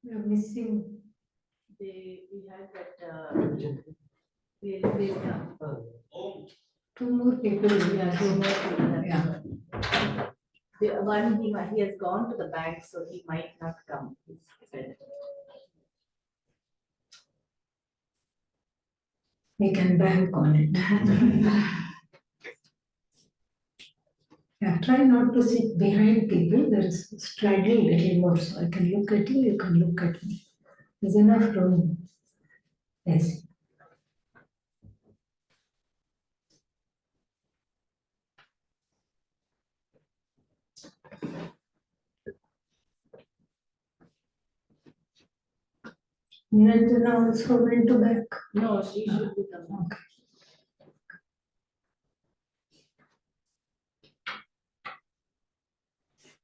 We are missing. We had that. Two more people. Yeah, 2 more people. Yeah. The one he has gone to the bank, so he might not come. He said. We can bank on it. Yeah, try not to sit behind people. There is straddling a little more, so I can look at you, you can look at me. There's enough room. Yes. Niranjana also went to back. No, she should be coming.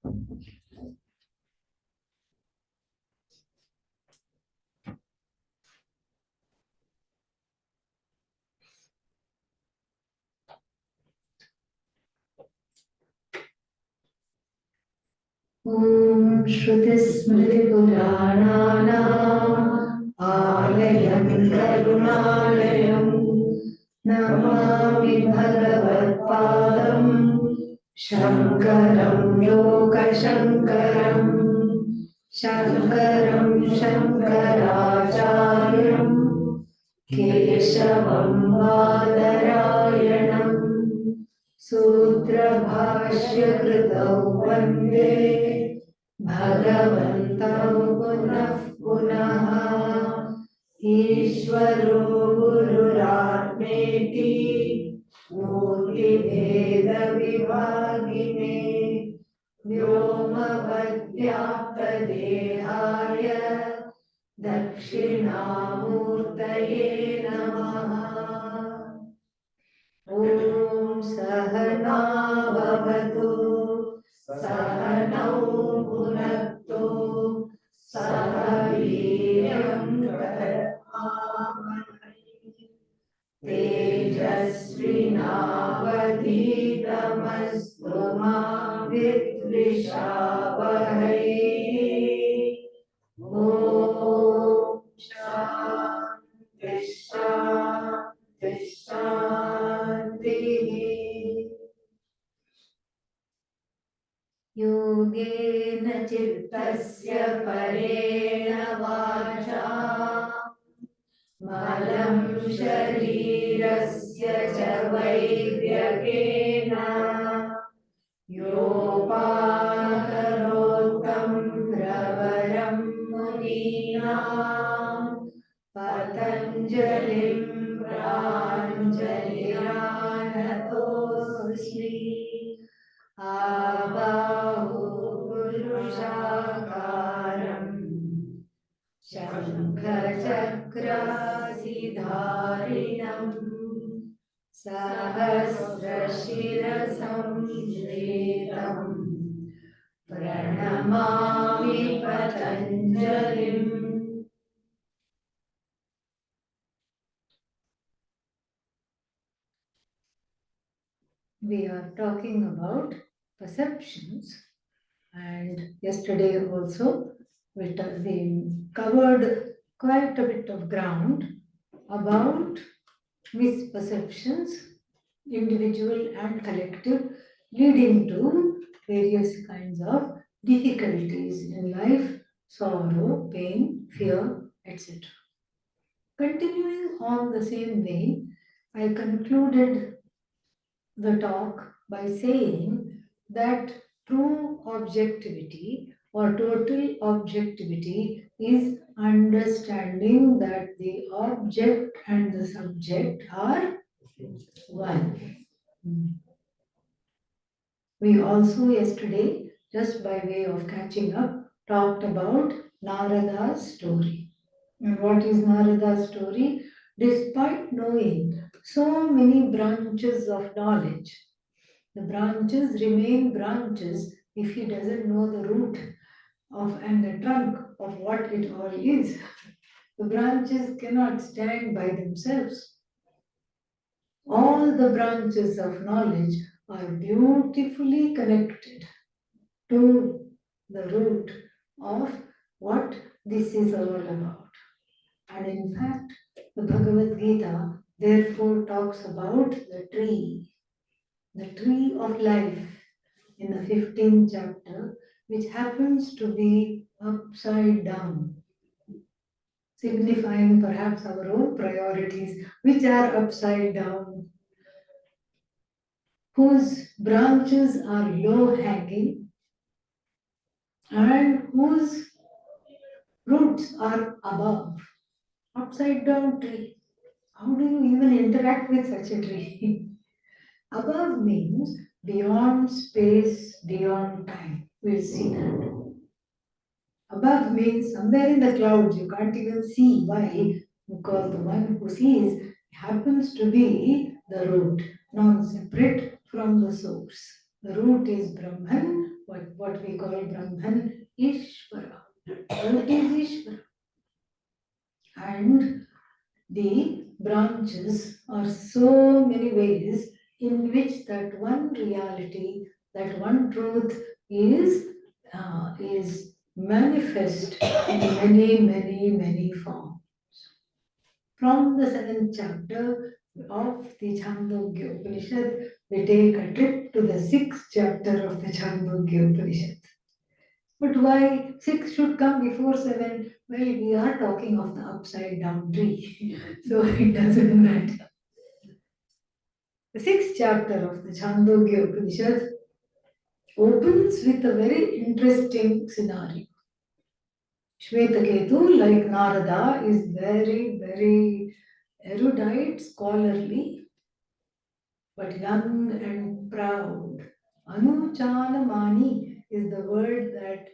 Okay. Om Shrutismritipurananam Alayam Karunalayam Namami Bhagavad-padam Shankaram Lokashankaram Shankaram Shankaracharyam Keshavam Badarayanam Sutra-bhashya kritau vande Bhagavantau punah punaha Ishvaro gururātmeti mūrtibheda vibhagine Vyoma-vadyapta-dehāya Dakshināmurtaye namaha Om Sahanā-vavatu Sahanau bhunaktu Saha-vīryam karavāvahai Tejasvinavadhitamastu ma vidvishavahai Om Shanti Shanti Shanti Yogena chittasya parena vacha Malam sharirasya cha vaidyakena Yopakarottam pravaram munīnām Patanjalim pranjalirānatosmi Ābahu puruṣākāram Shankha-cakrāsidhārinam Sahasrashira-samshritam Pranamāmi Patanjalim. We are talking about perceptions, and yesterday also we covered quite a bit of ground about misperceptions, individual and collective, leading to various kinds of difficulties in life, sorrow, pain, fear, etc. Continuing on the same vein, I concluded the talk by saying that true objectivity or total objectivity is understanding that the object and the subject are one. We also yesterday, just by way of catching up, talked about Narada's story. And what is Narada's story? Despite knowing so many branches of knowledge, the branches remain branches if he doesn't know the root of and the trunk of what it all is. The branches cannot stand by themselves. All the branches of knowledge are beautifully connected to the root of what this is all about. And in fact, the Bhagavad Gita therefore talks about the tree of life in the 15th chapter, which happens to be upside down, signifying perhaps our own priorities, which are upside down, whose branches are low hanging and whose roots are above. Upside down tree. How do you even interact with such a tree? Above means beyond space, beyond time. We'll see that. Above means somewhere in the clouds, you can't even see. Why? Because the one who sees happens to be the root, non separate from the source. The root is Brahman, what we call Brahman Ishvara. Root is Ishvara. And the branches are so many ways in which that one reality, that one truth is manifest in many, many, many forms. From the 7th chapter of the Chandogya Upanishad, we take a trip to the 6th chapter of the Chandogya Upanishad. But why 6 should come before 7? Well, we are talking of the upside down tree, so it doesn't matter. The 6th chapter of the Chandogya Upanishad opens with a very interesting scenario. Shvetaketu, like Narada, is very, very erudite, scholarly, but young and proud. Anuchanamani is the word that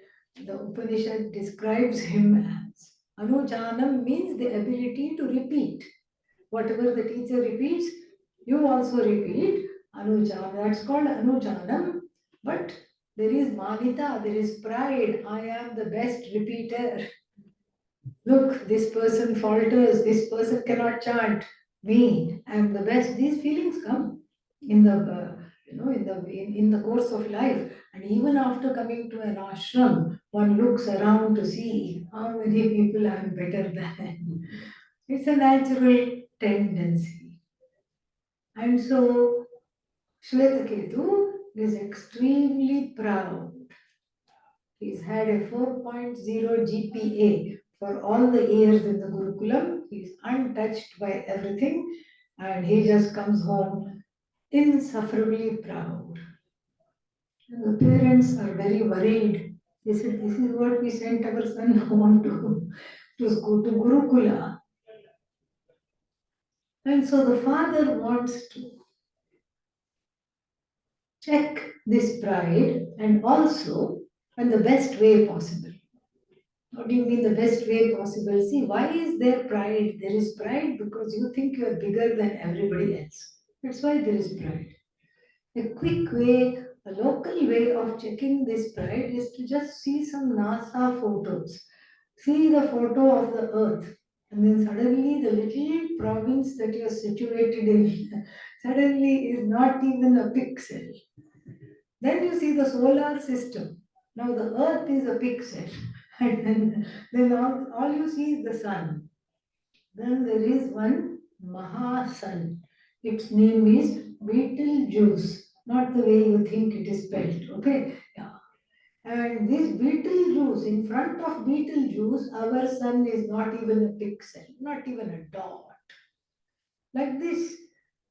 the Upanishad describes him as. Anuchanam means the ability to repeat. Whatever the teacher repeats, you also repeat. Anuchanam, that's called Anuchanam. But there is Manita, there is pride. I am the best repeater. Look, this person falters, this person cannot chant. Me, I am the best. These feelings come in the in the course of life, and even after coming to an ashram, one looks around to see how many people I am better than. It's a natural tendency, and so Shvetaketu is extremely proud. He's had a 4.0 GPA for all the years in the Gurukulam. He's untouched by everything, and he just comes home insufferably proud. And the parents are very worried. They said, "This is what we sent our son home to school, to Gurukula." And so the father wants to check this pride and also in the best way possible. What do you mean the best way possible? See, why is there pride? There is pride because you think you are bigger than everybody else. That's why there is pride. A quick way, a local way of checking this pride is to just see some NASA photos. See the photo of the Earth, and then suddenly the little province that you are situated in suddenly is not even a pixel. Then you see the solar system. Now the Earth is a pixel, and then all you see is the sun. Then there is one Mahasun. Its name is Betelgeuse, not the way you think it is spelled. Okay, yeah. And this Betelgeuse, in front of Betelgeuse, our sun is not even a pixel, not even a dot. Like this,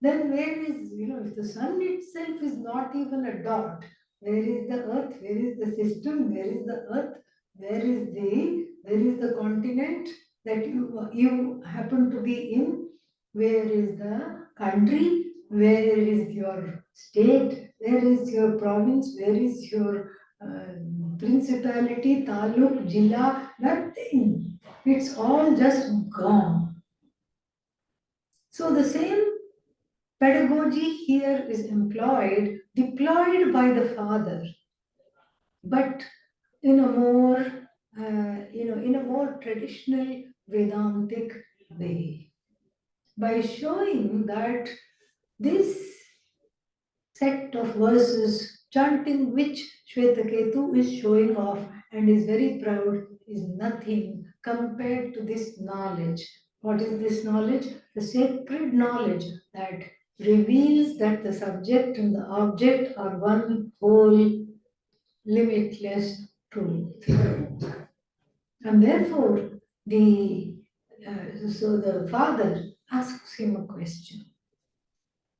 then where is, if the sun itself is not even a dot, where is the earth, where is the system, where is the earth, where is the continent that you happen to be in, where is the country, where is your state, where is your province, where is your principality, taluk, jilla, nothing. It's all just gone. So the same pedagogy here is deployed by the father, but in a more, in a more traditional Vedantic way, by showing that this set of verses chanting which Shvetaketu is showing off and is very proud is nothing compared to this knowledge. What is this knowledge? The sacred knowledge that reveals that the subject and the object are one whole, limitless truth. And therefore, so the father asks him a question.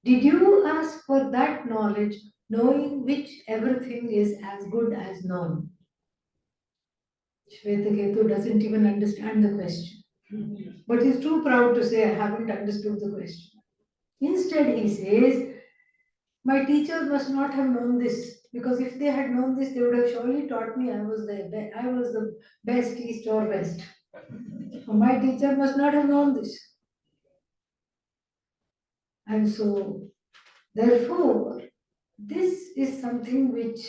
Did you ask for that knowledge, knowing which everything is as good as known? Shvetaketu doesn't even understand the question, but he's too proud to say, I haven't understood the question. Instead, he says, my teachers must not have known this, because if they had known this, they would have surely taught me I was the best, east or west. So my teacher must not have known this. And so, therefore, this is something which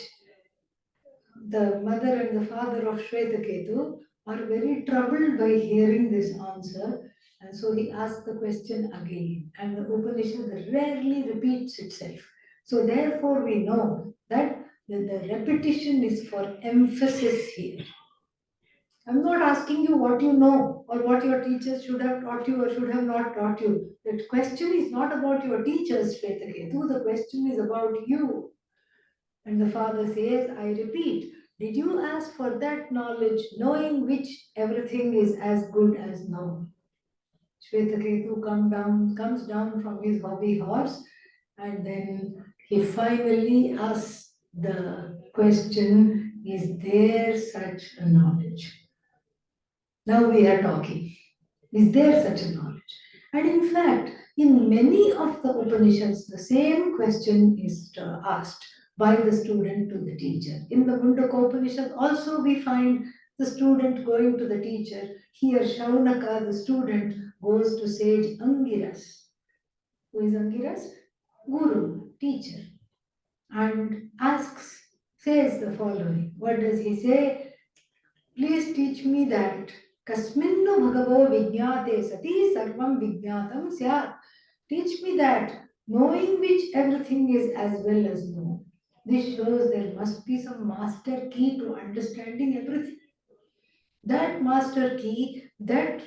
the mother and the father of Shvetaketu are very troubled by hearing this answer. And so he asks the question again. And the Upanishad rarely repeats itself. So therefore we know that the repetition is for emphasis here. I'm not asking you what you know or what your teachers should have taught you or should have not taught you. The question is not about your teachers, Shvetaketu. The question is about you. And the father says, I repeat, did you ask for that knowledge, knowing which everything is as good as known? Shvetaketu comes down from his hobby horse, and then he finally asks the question, is there such a knowledge? Now we are talking. Is there such a knowledge? And in fact, in many of the Upanishads, the same question is asked by the student to the teacher. In the Mundaka Upanishad, also we find the student going to the teacher. Here, Shaunaka, the student, goes to sage Angiras. Who is Angiras? Guru, teacher, and says the following. What does he say? Please teach me that Kasminnu Bhagavo Vijnate Sati Sarvam Vijnatam Syat. Teach me that knowing which everything is as well as known. This shows there must be some master key to understanding everything. That master key, that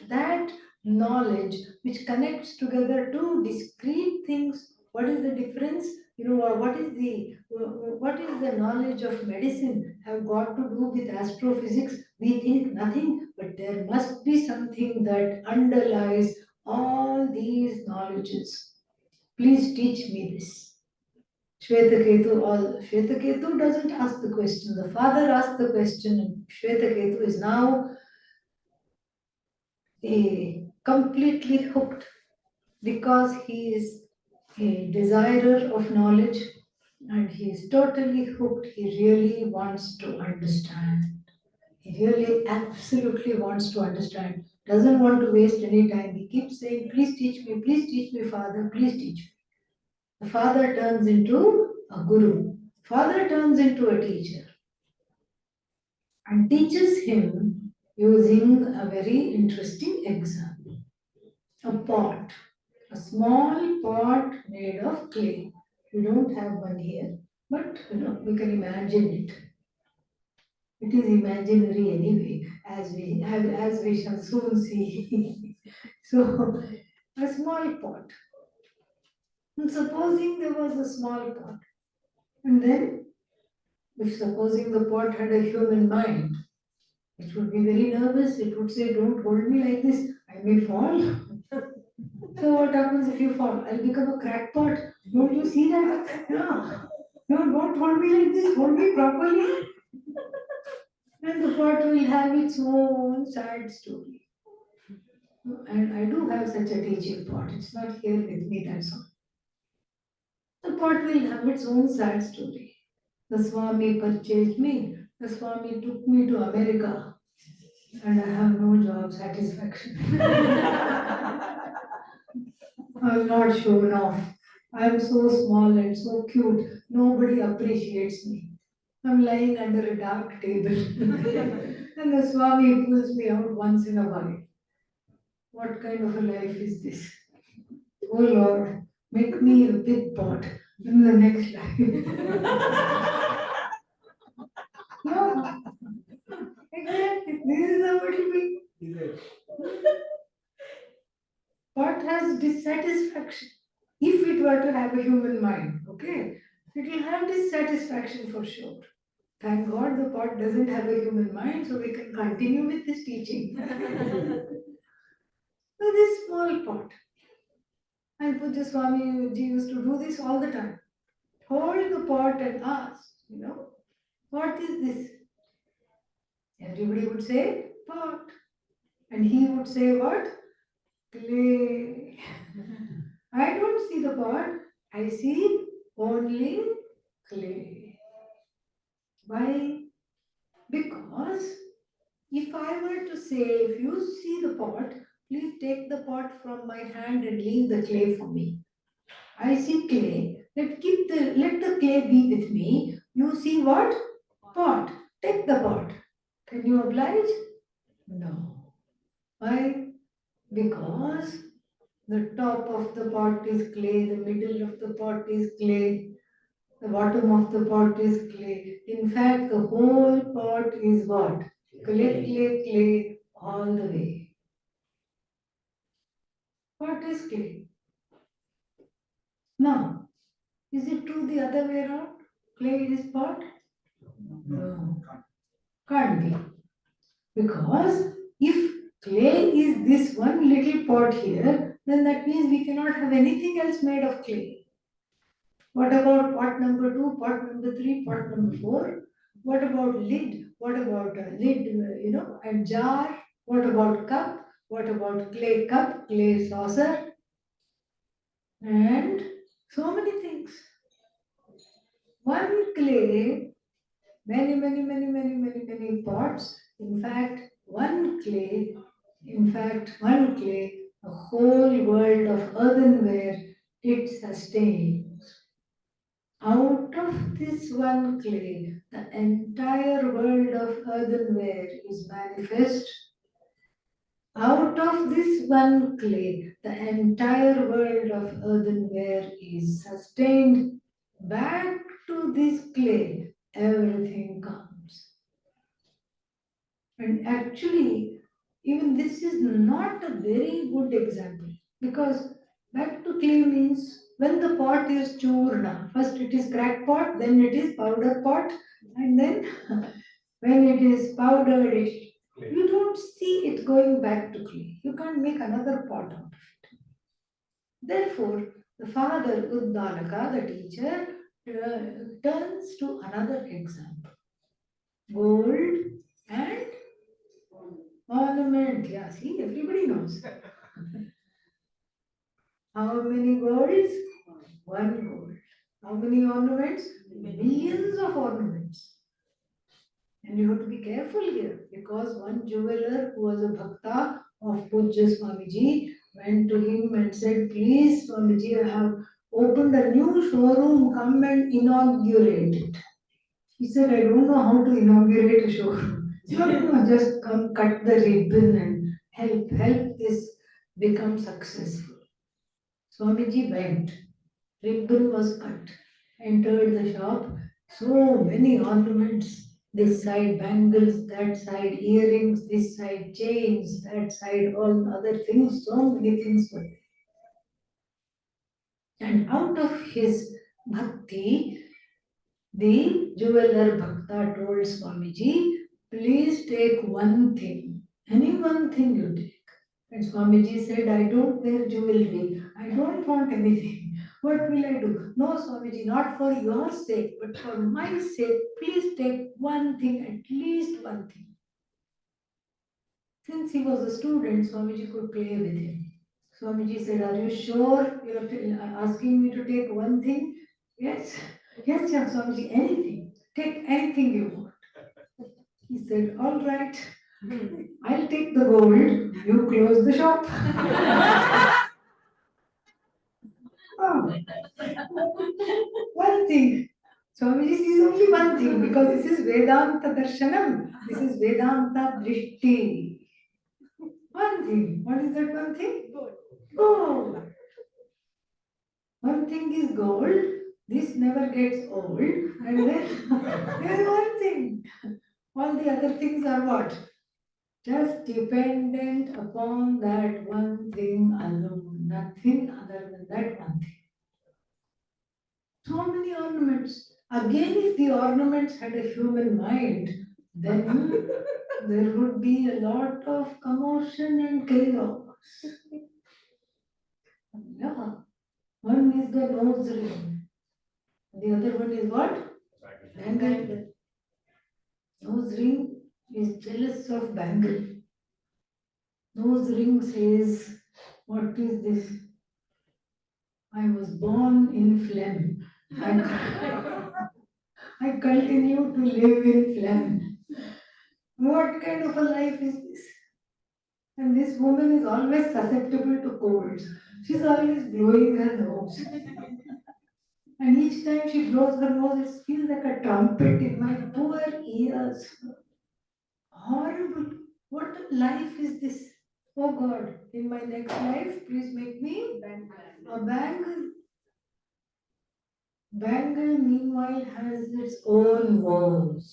knowledge which connects together two discrete things. What is the difference? What is the knowledge of medicine have got to do with astrophysics? We think nothing, but there must be something that underlies all these knowledges. Please teach me this. Shvetaketu doesn't ask the question. The father asked the question, and Shvetaketu is now completely hooked because he is a desirer of knowledge and he is totally hooked. He really wants to understand. He really absolutely wants to understand. Doesn't want to waste any time. He keeps saying, please teach me, Father, please teach me. The father turns into a guru. Father turns into a teacher and teaches him using a very interesting example. A pot, a small pot made of clay. We don't have one here, but we can imagine it. It is imaginary anyway, as we shall soon see. So, a small pot. And supposing there was a small pot, and then if supposing the pot had a human mind, it would be very nervous. It would say, "Don't hold me like this. I may fall." So what happens if you fall? I'll become a crackpot. Don't you see that? No. No, don't hold me like this. Hold me properly. And the pot will have its own sad story. And I do have such a teaching pot. It's not here with me, that's all. The pot will have its own sad story. The Swami purchased me. The Swami took me to America. And I have no job satisfaction. I'm not shown off. I'm so small and so cute. Nobody appreciates me. I'm lying under a dark table. And the Swami pulls me out once in a while. What kind of a life is this? Oh Lord, make me a big pot in the next life. No, has dissatisfaction. If it were to have a human mind, okay, it will have dissatisfaction for sure. Thank God the pot doesn't have a human mind, so we can continue with this teaching. So this small pot, and Pujya Swami ji used to do this all the time. Hold the pot and ask, what is this? Everybody would say pot. And he would say what? Clay. I don't see the pot, I see only clay. Why? Because if I were to say, if you see the pot, please take the pot from my hand and leave the clay for me. I see clay. Let the clay be with me. You see what? Pot. Take the pot. Can you oblige? No. Why? Because the top of the pot is clay, the middle of the pot is clay, the bottom of the pot is clay. In fact, the whole pot is what? Clay, clay, clay, all the way. What is clay? Now, is it true the other way around? Clay is pot? No, can't be. Because if clay is this one little pot here, then that means we cannot have anything else made of clay. What about pot number 2, pot number 3, pot number 4? What about lid? What about a lid, and jar? What about cup? What about clay cup, clay saucer? And so many things. One clay, many pots. One clay, a whole world of earthenware, it sustains. Out of this one clay, the entire world of earthenware is manifest. Out of this one clay, the entire world of earthenware is sustained. Back to this clay, everything comes. And actually, even this is not a very good example, because back to clay means when the pot is churna, first it is crack pot, then it is powder pot, and then when it is powdered, you don't see it going back to clay. You can't make another pot out of it. Therefore, the father Uddalaka, the teacher, turns to another example. Gold and ornament. Yeah, see, everybody knows. How many golds? One gold. How many ornaments? Millions of ornaments. And you have to be careful here, because one jeweler who was a bhakta of Pujya Swamiji went to him and said, please Swamiji, I have opened a new showroom, come and inaugurate it. He said, I don't know how to inaugurate a showroom. No, just come cut the ribbon and help this become successful. Swamiji went, ribbon was cut, entered the shop, so many ornaments, this side bangles, that side earrings, this side chains, that side all other things, so many things were there. And out of his bhakti, the jeweler Bhakta told Swamiji, please take one thing, any one thing you take. And Swamiji said, I don't wear jewelry, I don't want anything. What will I do? No, Swamiji, not for your sake, but for my sake, please take one thing, at least one thing. Since he was a student, Swamiji could play with him. Swamiji said, are you sure you are asking me to take one thing? Yes. Yes, Swamiji, anything. Take anything you want. He said, all right, I'll take the gold, you close the shop. Oh, one thing. Swamiji sees only one thing, because this is Vedanta Darshanam. This is Vedanta Drishti. One thing. What is that one thing? Gold. One thing is gold. This never gets old. And then there is one thing. All the other things are what? Just dependent upon that one thing alone. Nothing other than that one thing. So many ornaments. Again, if the ornaments had a human mind, then there would be a lot of commotion and chaos. Yeah. One is the nose ring. The other one is what? Bangle. Nose ring is jealous of bangle. Nose ring says, what is this? I was born in phlegm. I continue to live in phlegm. What kind of a life is this? And this woman is always susceptible to colds. She's always blowing her nose. And each time she blows her nose, it feels like a trumpet in my poor ears. Horrible. What life is this? Oh God, in my next life, please make me a bangle. Bangle, meanwhile, has its own woes.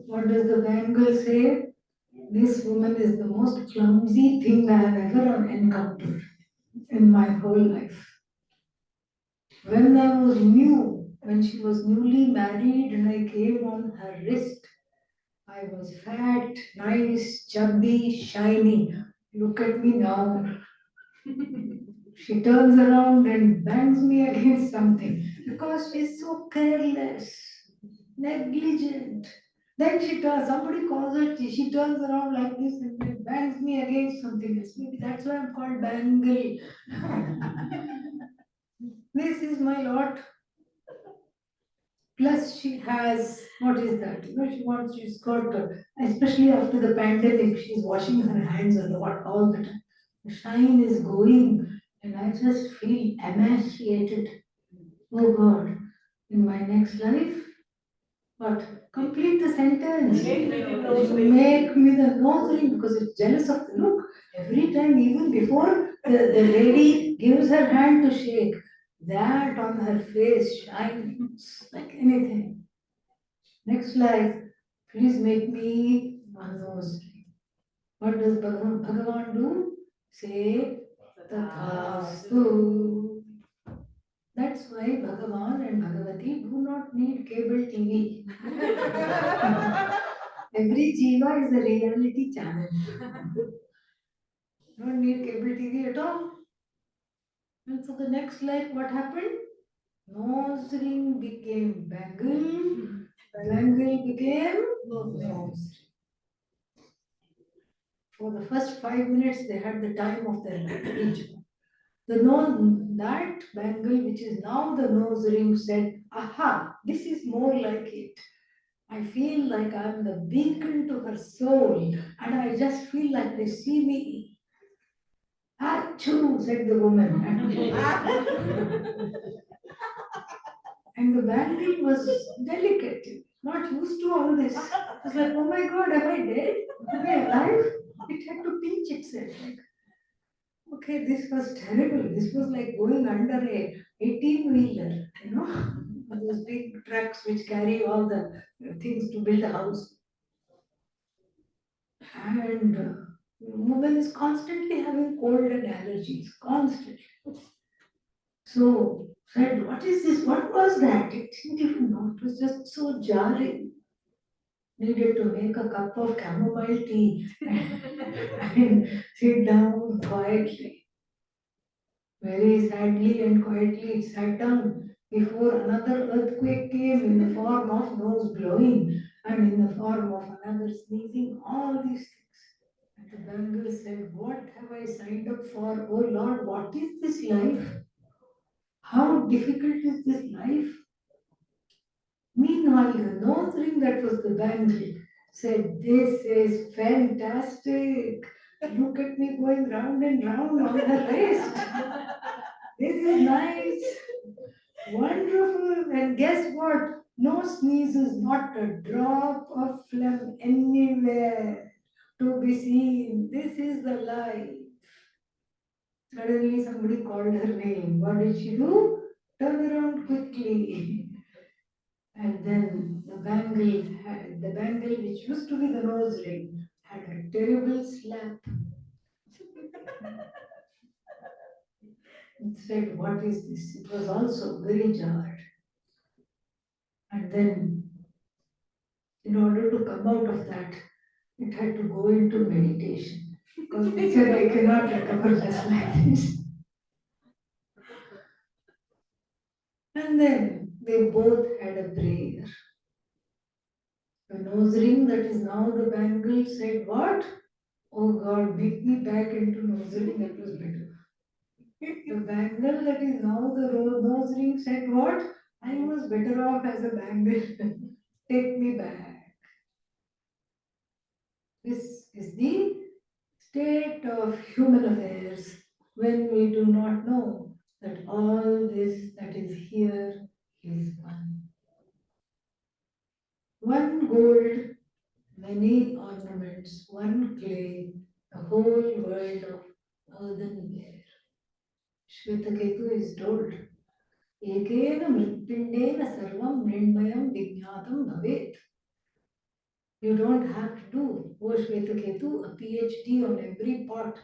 What does the bangle say? This woman is the most clumsy thing I have ever encountered in my whole life. When I was new, when she was newly married and I came on her wrist, I was fat, nice, chubby, shiny. Look at me now. She turns around and bangs me against something because she's so careless, negligent. Then somebody calls her, she turns around like this and then bangs me against something else. Maybe that's why I'm called Bangle. This is my lot. Plus, she has, what is that? She's got, especially after the pandemic, she's washing her hands a lot all the time. The shine is going, and I just feel emaciated. Oh God, in my next life, what? Complete the sentence. Make me the nose ring because it's jealous of the look. Every time, even before the lady gives her hand to shake, that on her face shines like anything. Next life, please make me a nose ring. What does Bhagavan do? Say, Tathastu. That's why Bhagavan and Bhagavati do not need cable TV. Every jiva is a reality channel. Don't need cable TV at all. And so the next life, what happened? Nose ring became bangle, bangle became nose ring. For the first 5 minutes, they had the time of their life, each one. That bangle, which is now the nose ring, said, aha, this is more like it. I feel like I'm the beacon to her soul, and I just feel like they see me. Achoo, said the woman. And the bangle was delicate, not used to all this. It was like, oh my God, am I dead? Am I alive? It had to pinch itself. Like, okay, this was terrible. This was like going under a 18-wheeler, those big trucks which carry all the things to build a house. And woman is constantly having cold and allergies, constantly. So said, what is this? What was that? It didn't even know. It was just so jarring. Needed to make a cup of chamomile tea and sit down quietly. Very sadly and quietly it sat down before another earthquake came in the form of nose blowing and in the form of another sneezing, all these things. And the bangle said, what have I signed up for? Oh Lord, what is this life? How difficult is this life? Meanwhile, the nose ring that was the bangle said, this is fantastic. Look at me going round and round on the wrist. This is nice. Wonderful. And guess what? No sneezes, not a drop of phlegm anywhere to be seen. This is the life. Suddenly somebody called her name. What did she do? Turn around quickly. And then the bangle which used to be the nose ring, had a terrible slap. It said, what is this? It was also very jarred. And then, in order to come out of that, it had to go into meditation. Because it said, I cannot recover just like this. And then they both had a prayer. The nose ring that is now the bangle said, what? Oh God, make me back into nose ring, that was better. The bangle that is now the nose ring said, what? I was better off as a bangle. Take me back. This is the state of human affairs when we do not know that all this that is here is one. One gold, many ornaments, one clay, the whole world of earthenware. Shvetaketu is told, Ekena mritpindena sarvam mrinmayam vijnatam bhavet. You don't have to do, oh Shvetaketu, a PhD on every pot.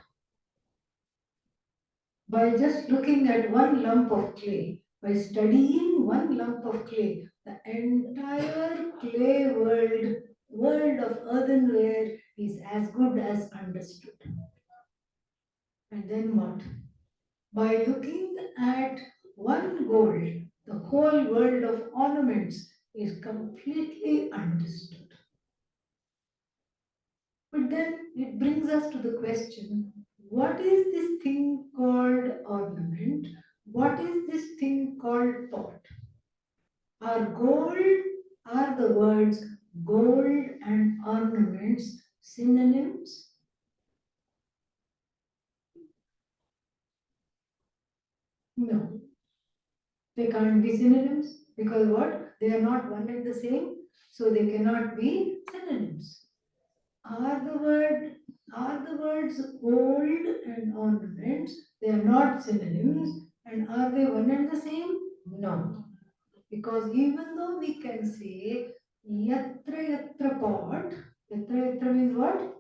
By just looking at one lump of clay, by studying one lump of clay, the entire clay world of earthenware is as good as understood. And then what? By looking at one gold, the whole world of ornaments is completely understood. But then it brings us to the question, what is this thing called ornament? What is this thing called pot? Are the words gold and ornaments synonyms? No, they can't be synonyms because what? They are not one and the same, so they cannot be synonyms. Are the words gold and ornaments? They are not synonyms, and are they one and the same? No, because even though we can say yatra yatra pot, yatra yatra means what?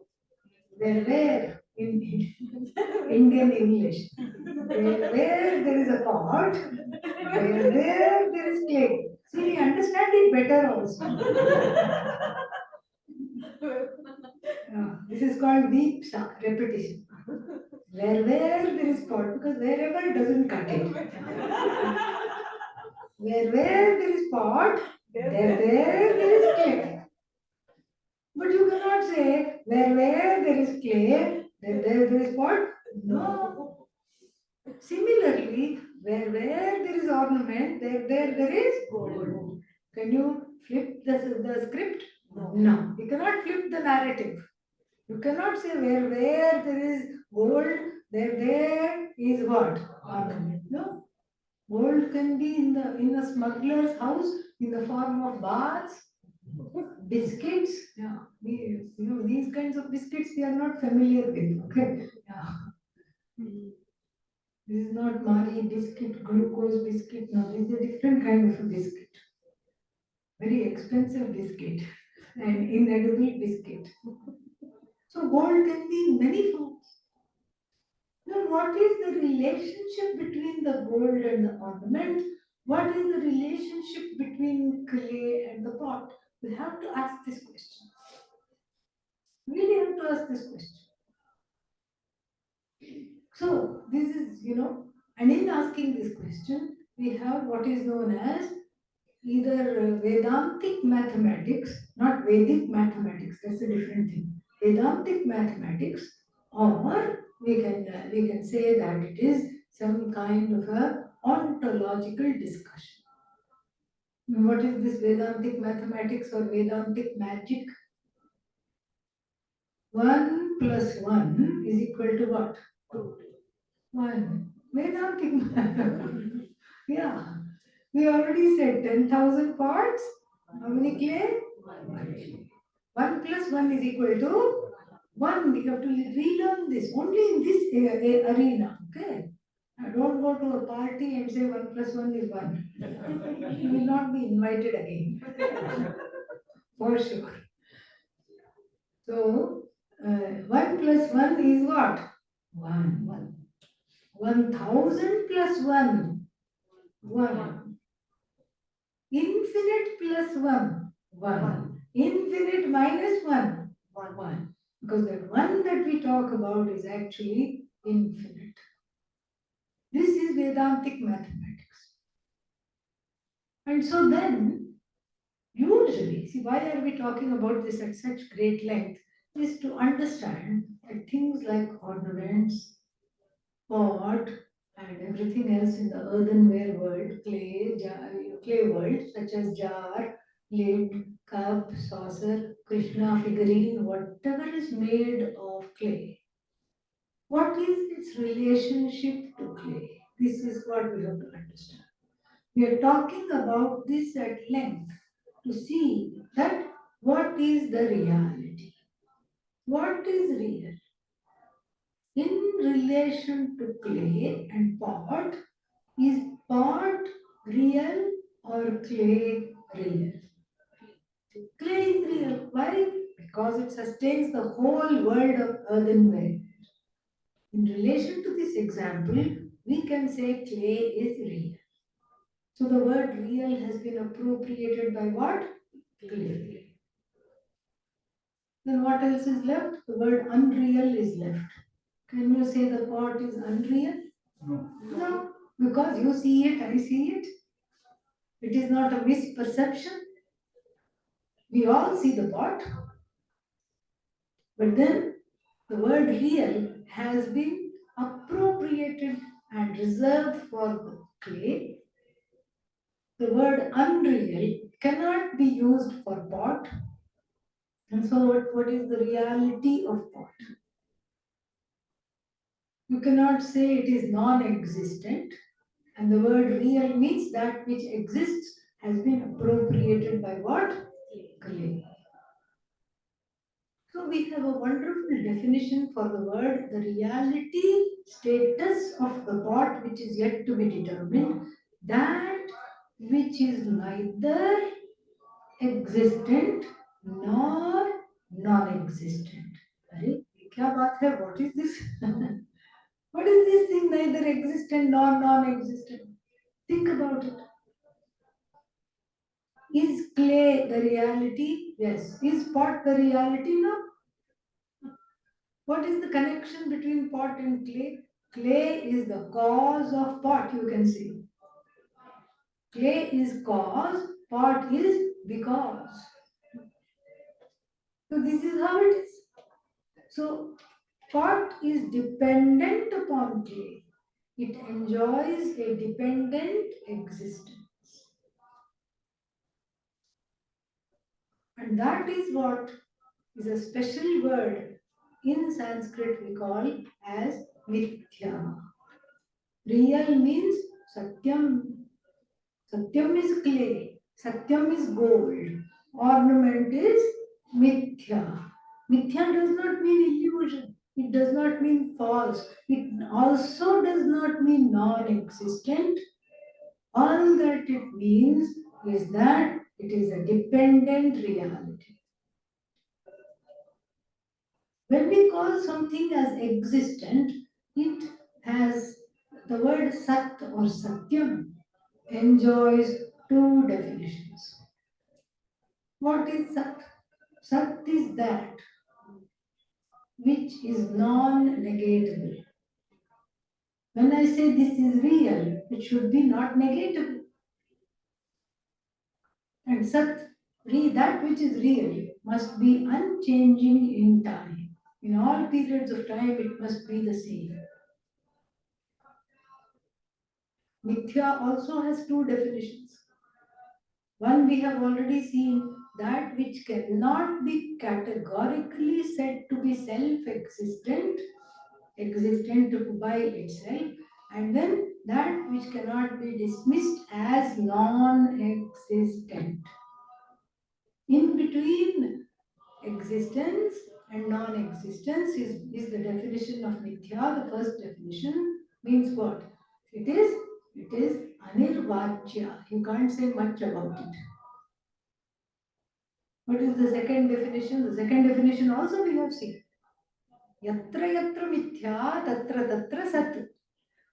Where in Indian English, where there is a pot, where there is clay. See, we understand it better also. This is called deepsa, repetition. Where there is pot, because wherever doesn't cut it. Where there is pot, there is clay. But you cannot say where there is clay, there is pot. No. Similarly, where there is ornament, there is gold. Can you flip the script? No. You cannot flip the narrative. You cannot say where there is gold, there is what? Ornament. No. Gold can be in a smuggler's house in the form of bars, biscuits. Yeah. These kinds of biscuits we are not familiar with. Okay. Yeah. This is not Mari biscuit, glucose biscuit. No, this is a different kind of a biscuit. Very expensive biscuit and inedible biscuit. So gold can be in many forms. Now, what is the relationship between the gold and the ornament? What is the relationship between clay and the pot? We have to ask this question. We really have to ask this question. So, this is, and in asking this question, we have what is known as either Vedantic mathematics, not Vedic mathematics, that's a different thing. Vedantic mathematics, or we can say that it is some kind of a ontological discussion. What is this Vedantic mathematics or Vedantic magic? 1 plus 1 is equal to what? 1. Vedantic mathematics. Yeah. We already said 10,000 parts. How many clay? 1 plus 1 is equal to 1. We have to relearn this only in this arena. Okay. Now don't go to a party and say 1 plus 1 is 1. You will not be invited again. For sure. So 1 plus 1 is what? 1. 1000 plus 1, 1. Infinite plus 1, 1. Infinite minus 1, 1. Because that 1 that we talk about is actually infinite. This is Vedantic mathematics. And so then, usually, see, why are we talking about this at such great length? Is to understand that things like ornaments, pot, and everything else in the earthenware world, clay, jar, clay world, such as jar, lid, cup, saucer, Krishna figurine, whatever is made of clay. What is its relationship to clay? This is what we have to understand. We are talking about this at length to see that what is the reality? What is real? In relation to clay and pot, is pot real or clay real? Clay is real. Why? Because it sustains the whole world of earthenware. In relation to this example, we can say clay is real. So the word real has been appropriated by what? Clay. Then what else is left? The word unreal is left. Can you say the pot is unreal? No. No, because you see it, I see it. It is not a misperception. We all see the pot. But then the word real has been appropriated and reserved for clay. The word unreal cannot be used for pot. And so what is the reality of pot? You cannot say it is non-existent. And the word real means that which exists has been appropriated by what? Clay. So we have a wonderful definition for the word, the reality status of the pot which is yet to be determined, that which is neither existent nor non-existent. Arey, ye kya baat hai? What is this? What is this thing neither existent nor non-existent? Think about it. Is clay the reality? Yes. Is pot the reality? No. What is the connection between pot and clay? Clay is the cause of pot, you can see. Clay is cause, pot is because. So this is how it is. So pot is dependent upon clay. It enjoys a dependent existence. And that is what is a special word in Sanskrit we call as mithya. Real means satyam. Satyam is clay. Satyam is gold. Ornament is mithya. Mithya does not mean illusion. It does not mean false. It also does not mean non-existent. All that it means is that it is a dependent reality. When we call something as existent, it has the word sat or satyam enjoys two definitions. What is sat? Sat is that which is non-negatable. When I say this is real, it should be not negatable. And sat, that which is real, must be unchanging in time. In all periods of time, it must be the same. Mithya also has two definitions. One we have already seen, that which cannot be categorically said to be self-existent, existent by itself, and then that which cannot be dismissed as non-existent. In between existence and non-existence is the definition of mithya. The first definition means what? It is anirvachya. You can't say much about it. What is the second definition? The second definition also we have seen. Yatra yatra mithya, tatra tatra sat.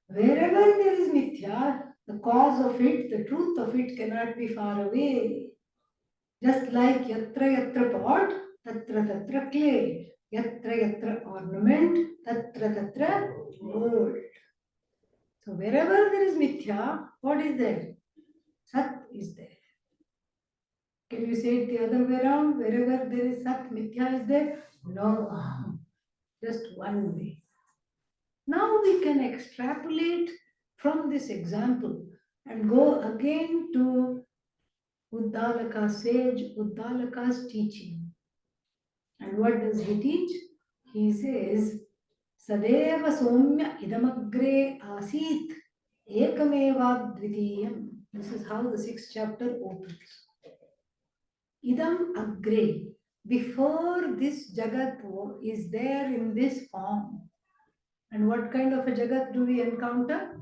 Wherever there is mithya, the cause of it, the truth of it cannot be far away. Just like yatra yatra pot, tatra tatra clay. Yatra yatra ornament, tatra tatra gold. So wherever there is mithya, what is there? Sat is there. Can you say it the other way around? Wherever there is sat, mithya is there? No, just one way. Now we can extrapolate from this example and go again to Uddalaka sage, Uddalaka's teaching. And what does he teach? He says, Sadeva Somya Idamagre Asit Ekameva Dvitiyam. This is how the sixth chapter opens. Idam Agre. Before this Jagat is there in this form. And what kind of a Jagat do we encounter?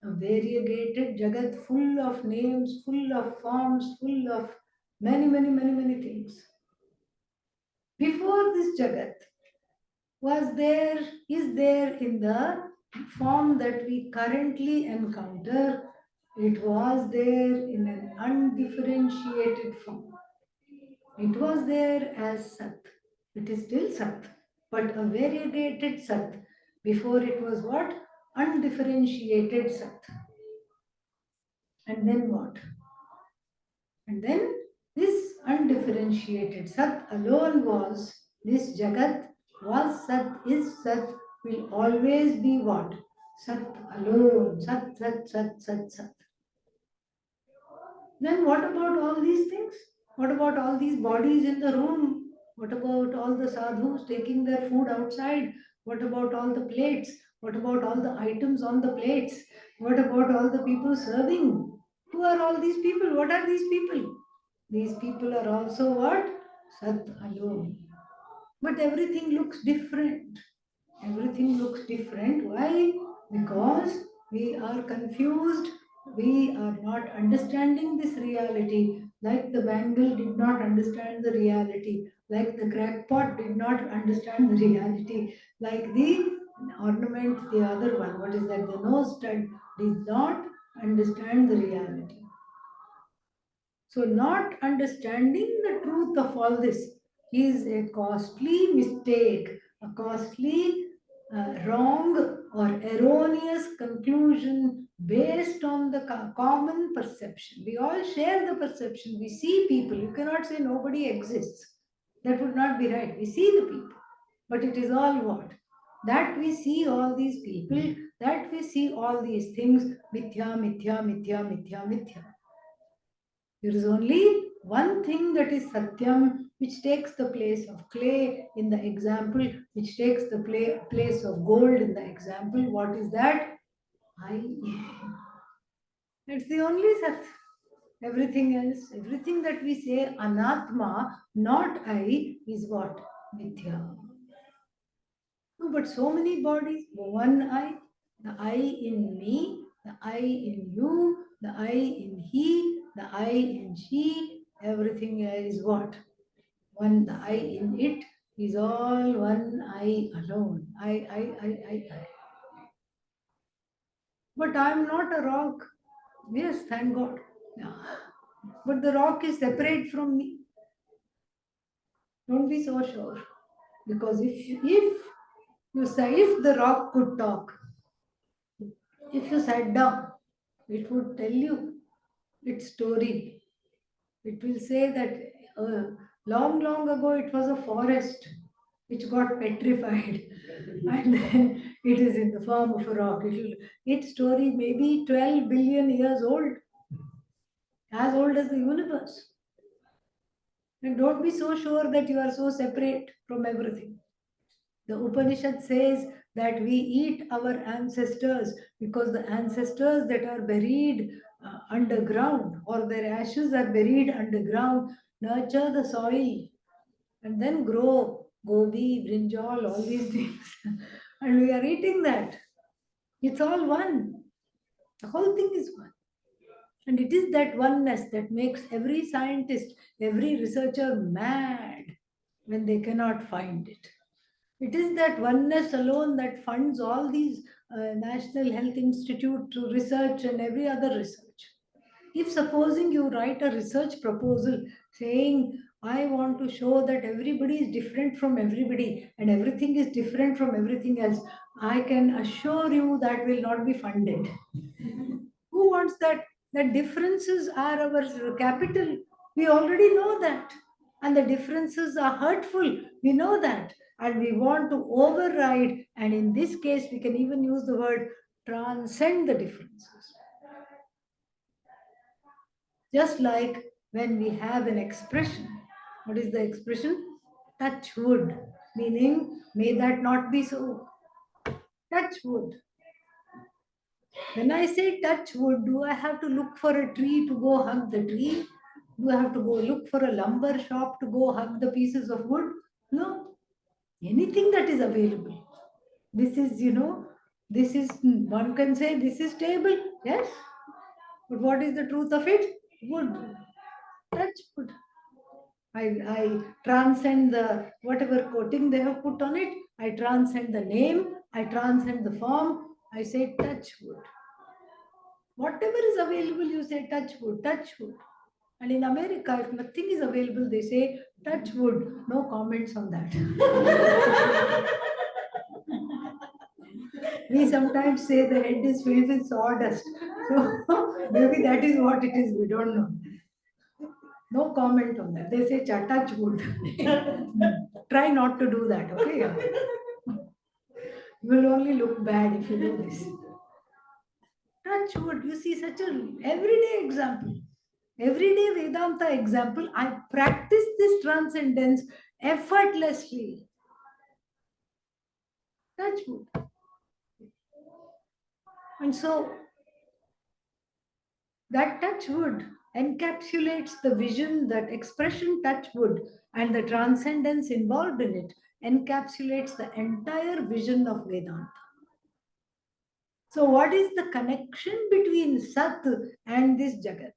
A variegated Jagat full of names, full of forms, full of many things. Before this Jagat was there, is there in the form that we currently encounter, it was there in an undifferentiated form. It was there as Sat. It is still Sat, but a variegated Sat. Before it was what? Undifferentiated Sat. And then what? And then this undifferentiated Sat alone was, this Jagat was Sat, is Sat, will always be what? Sat alone. Sat, Sat, Sat, Sat, Sat. Then what about all these things? What about all these bodies in the room? What about all the sadhus taking their food outside? What about all the plates? What about all the items on the plates? What about all the people serving? Who are all these people? What are these people? These people are also what? Sat alone. But everything looks different. Everything looks different. Why? Because we are confused. We are not understanding this reality. Like the bangle did not understand the reality. Like the crackpot did not understand the reality. Like the ornament, the other one, what is that? The nose stud did not understand the reality. So, not understanding the truth of all this is a costly mistake, a costly wrong or erroneous conclusion based on the common perception. We all share the perception. We see people. You cannot say nobody exists. That would not be right. We see the people. But it is all what? That we see all these people, that we see all these things, mithya, mithya, mithya, mithya, mithya. There is only one thing that is Satyam, which takes the place of clay in the example, which takes the place of gold in the example. What is that? I. It's the only Sat. Everything else, everything that we say Anatma, not I, is what? Mithya. No, but so many bodies, one I, the I in me, the I in you, the I in he, the I in she, everything is what? One, the I in it is all one I alone. I. But I'm not a rock. Yes, thank God. Yeah. But the rock is separate from me. Don't be so sure. Because if you say, if the rock could talk, if you sat down, it would tell you its story. It will say that long ago it was a forest which got petrified and then it is in the form of a rock. Its story may be 12 billion years old, as old as the universe. And don't be so sure that you are so separate from everything. The Upanishad says that we eat our ancestors because the ancestors that are buried underground or their ashes are buried underground nurture the soil and then grow gobi, brinjal, all these things. And we are eating that. It's all one. The whole thing is one. And it is that oneness that makes every scientist, every researcher mad when they cannot find it. It is that oneness alone that funds all these National Health Institute to research and every other research. If supposing you write a research proposal saying, I want to show that everybody is different from everybody and everything is different from everything else, I can assure you that will not be funded. Who wants that? The differences are our capital. We already know that. And the differences are hurtful. We know that. And we want to override. And in this case, we can even use the word transcend the differences. Just like when we have an expression. What is the expression? Touch wood. Meaning, may that not be so. Touch wood. When I say touch wood, do I have to look for a tree to go hug the tree? Do I have to go look for a lumber shop to go hug the pieces of wood? No. Anything that is available. This is, this is, one can say this is table. Yes. But what is the truth of it? Wood. Touch wood. I transcend the whatever coating they have put on it. I transcend the name. I transcend the form. I say touch wood. Whatever is available, you say touch wood, touch wood. And in America, if nothing is available, they say touch wood. No comments on that. We sometimes say the head is filled with sawdust. So maybe that is what it is. We don't know. No comment on that. They say touch wood. Try not to do that, okay? You will only look bad if you do this. Touch wood. You see such an everyday example. Everyday Vedanta example. I practice this transcendence effortlessly. Touch wood. And so that touch wood encapsulates the vision, that expression touch wood, and the transcendence involved in it encapsulates the entire vision of Vedanta. So, what is the connection between Sat and this Jagat?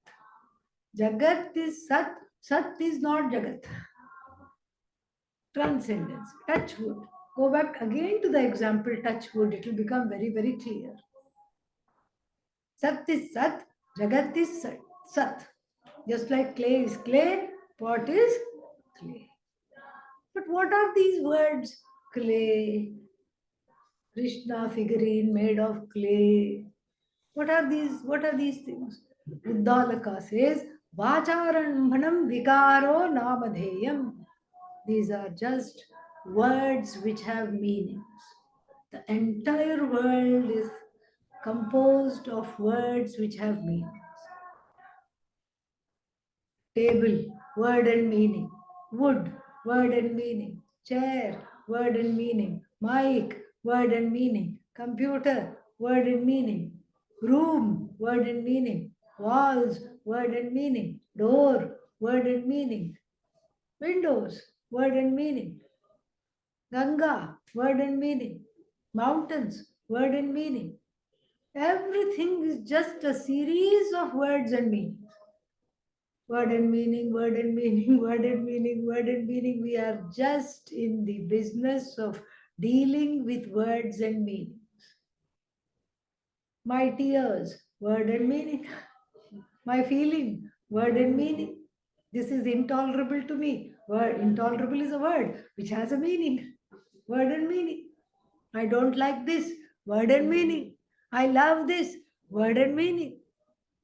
Jagat is Sat, Sat is not Jagat. Transcendence, touch wood. Go back again to the example touch wood, it will become very, very clear. Sat is Sat, Jagat is Sat. Sat. Just like clay is clay, pot is clay. But what are these words? Clay, Krishna figurine made of clay. What are these? What are these things? Uddalaka says, Vacharambhanam vikaro namadheyam. These are just words which have meanings. The entire world is composed of words which have meanings. Table, word and meaning. Wood, word and meaning. Chair, word and meaning. Mic, word and meaning. Computer, word and meaning. Room, word and meaning. Walls, word and meaning. Door, word and meaning. Windows, word and meaning. Ganga, word and meaning. Mountains, word and meaning. Everything is just a series of words and meanings. Word and meaning, word and meaning, word and meaning, word and meaning. We are just in the business of dealing with words and meanings. My tears, word and meaning. My feeling, word and meaning. This is intolerable to me. Word intolerable is a word which has a meaning. Word and meaning. I don't like this. Word and meaning. I love this. Word and meaning.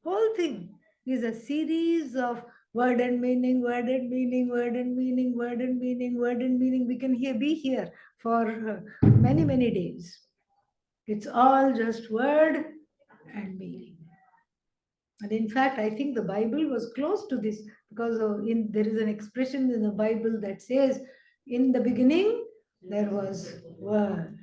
Whole thing is a series of word and meaning, word and meaning, word and meaning, word and meaning, word and meaning. We can be here for many, many days. It's all just word and meaning. And in fact, I think the Bible was close to this because there is an expression in the Bible that says, in the beginning, there was word.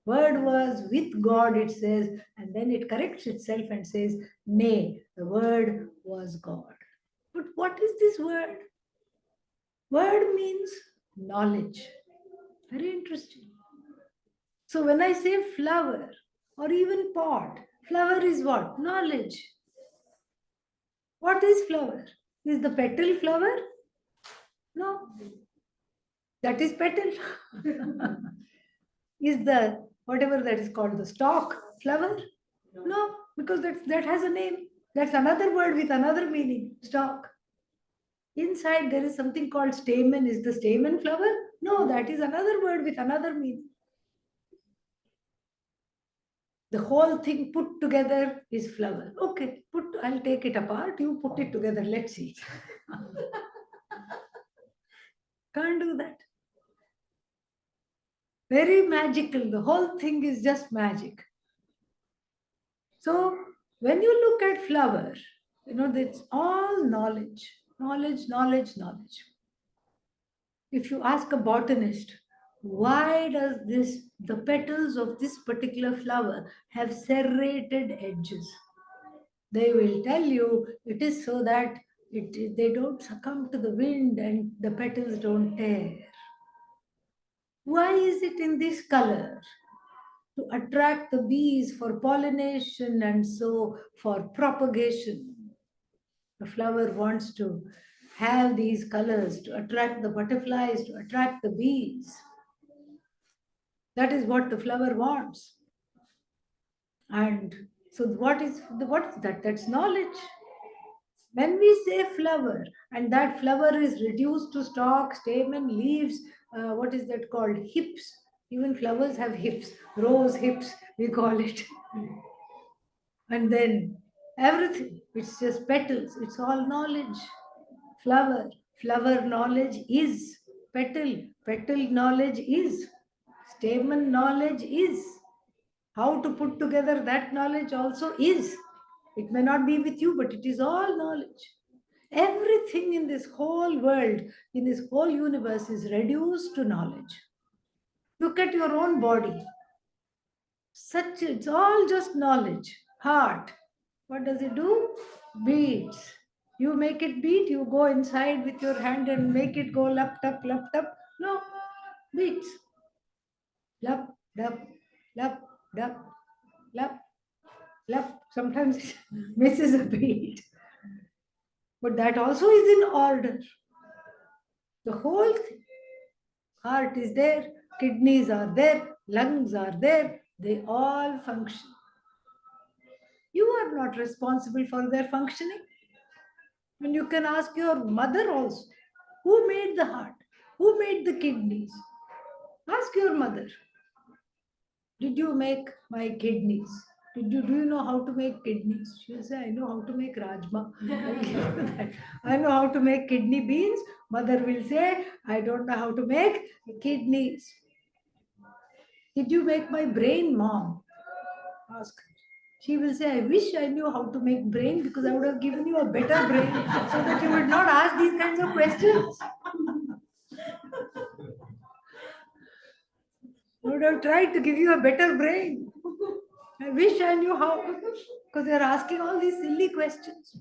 Word was with God, it says, and then it corrects itself and says, nay, the word was God. But what is this word? Word means knowledge. Very interesting. So when I say flower or even pot, flower is what? Knowledge. What is flower? Is the petal flower? No. That is petal. Is the whatever that is called the stalk flower? No, because that has a name. That's another word with another meaning. Stalk. Inside there is something called stamen. Is the stamen flower? No, that is another word with another meaning. The whole thing put together is flower. Okay, I'll take it apart. You put it together. Let's see. Can't do that. Very magical. The whole thing is just magic. So when you look at flower, that's all knowledge, knowledge, knowledge, knowledge. If you ask a botanist, why does the petals of this particular flower have serrated edges? They will tell you it is so that they don't succumb to the wind and the petals don't tear. Why is it in this color? To attract the bees for pollination and so for propagation. The flower wants to have these colors to attract the butterflies, to attract the bees. That is what the flower wants. And so what is that? That's knowledge. When we say flower, and that flower is reduced to stalk, stamen, leaves, what is that called? Hips. Even flowers have hips, rose hips, we call it. And then everything, it's just petals, it's all knowledge. Flower knowledge is petal knowledge is stamen knowledge is how to put together that knowledge also is. It may not be with you, but it is all knowledge. Everything in this whole world, in this whole universe is reduced to knowledge. Look at your own body. It's all just knowledge. Heart, what does it do? Beats. You make it beat, you go inside with your hand and make it go lup tup lup tup. No, beats. Lup dup lup dup lup lup. Sometimes it misses a beat, but that also is in order. The whole thing. Heart is there, kidneys are there, lungs are there, they all function. You are not responsible for their functioning. And you can ask your mother also, who made the heart? Who made the kidneys? Ask your mother, did you make my kidneys? Do you know how to make kidneys? She'll say, I know how to make rajma. I'll give you that. I know how to make kidney beans. Mother will say, I don't know how to make kidneys. Did you make my brain, mom? Ask her. She will say, I wish I knew how to make brain because I would have given you a better brain so that you would not ask these kinds of questions. I would have tried to give you a better brain. I wish I knew how, because they're asking all these silly questions.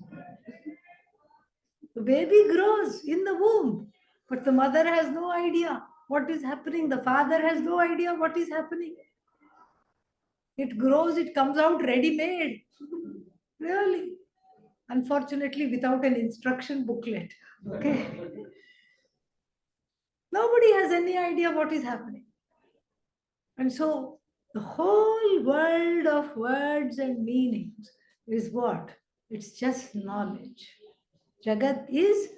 The baby grows in the womb, but the mother has no idea what is happening. The father has no idea what is happening. It grows, it comes out ready made. Really. Unfortunately, without an instruction booklet. Okay. Nobody has any idea what is happening. And so the whole world of words and meanings is what? It's just knowledge. Jagat is,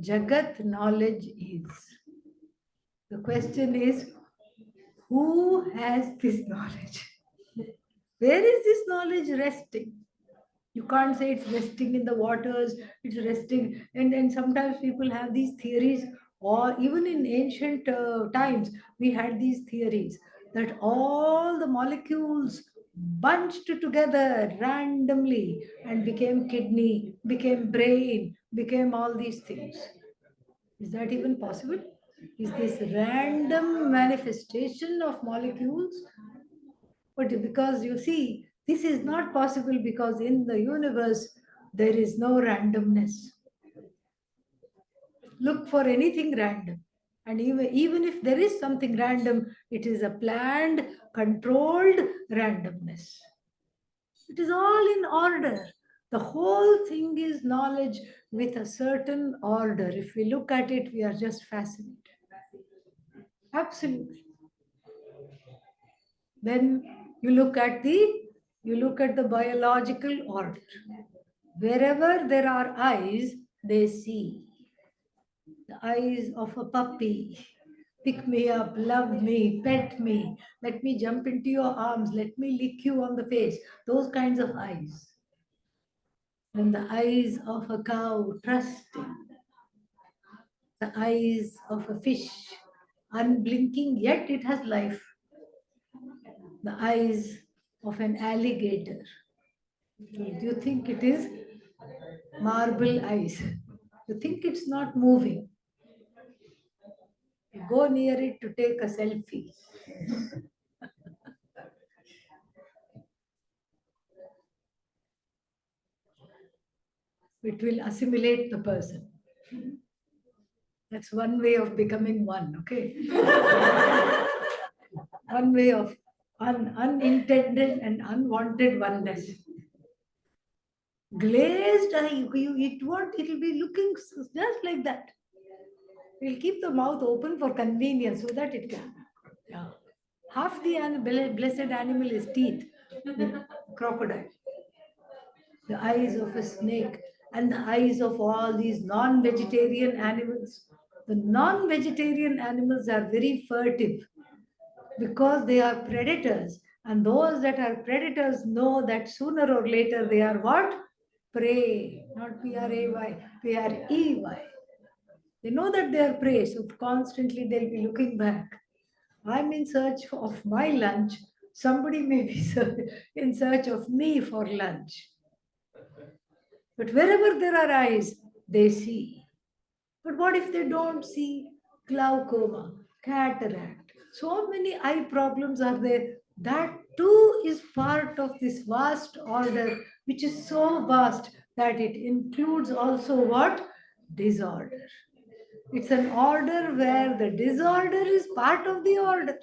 Jagat knowledge is. The question is, who has this knowledge? Where is this knowledge resting? You can't say it's resting in the waters, it's resting. And sometimes people have these theories, or even in ancient times, we had these theories that all the molecules bunched together randomly and became kidney, became brain, became all these things. Is that even possible? Is this random manifestation of molecules? But because you see, this is not possible because in the universe there is no randomness. Look for anything random. And even if there is something random, it is a planned, controlled randomness. It is all in order. The whole thing is knowledge with a certain order. If we look at it, we are just fascinated. Absolutely. Then you look at the biological order. Wherever there are eyes, they see. The eyes of a puppy. Pick me up, love me, pet me, let me jump into your arms, let me lick you on the face. Those kinds of eyes. And the eyes of a cow, trusting. The eyes of a fish, unblinking, yet it has life. The eyes of an alligator. Do you think it is marble eyes? You think it's not moving. You go near it to take a selfie. It will assimilate the person. That's one way of becoming one, okay? One way of unintended and unwanted oneness. Glazed eye, it'll be looking just like that. We'll keep the mouth open for convenience so that it can. Yeah. Half the blessed animal is teeth, the crocodile. The eyes of a snake, and the eyes of all these non-vegetarian animals. The non-vegetarian animals are very furtive because they are predators. And those that are predators know that sooner or later they are what? Prey, not P-R-A-Y, P-R-E-Y. They know that they are prey, so constantly they'll be looking back. I'm in search of my lunch. Somebody may be in search of me for lunch. But wherever there are eyes, they see. But what if they don't see? Glaucoma, cataract, so many eye problems are there. That too is part of this vast order, which is so vast that it includes also what? Disorder. It's an order where the disorder is part of the order.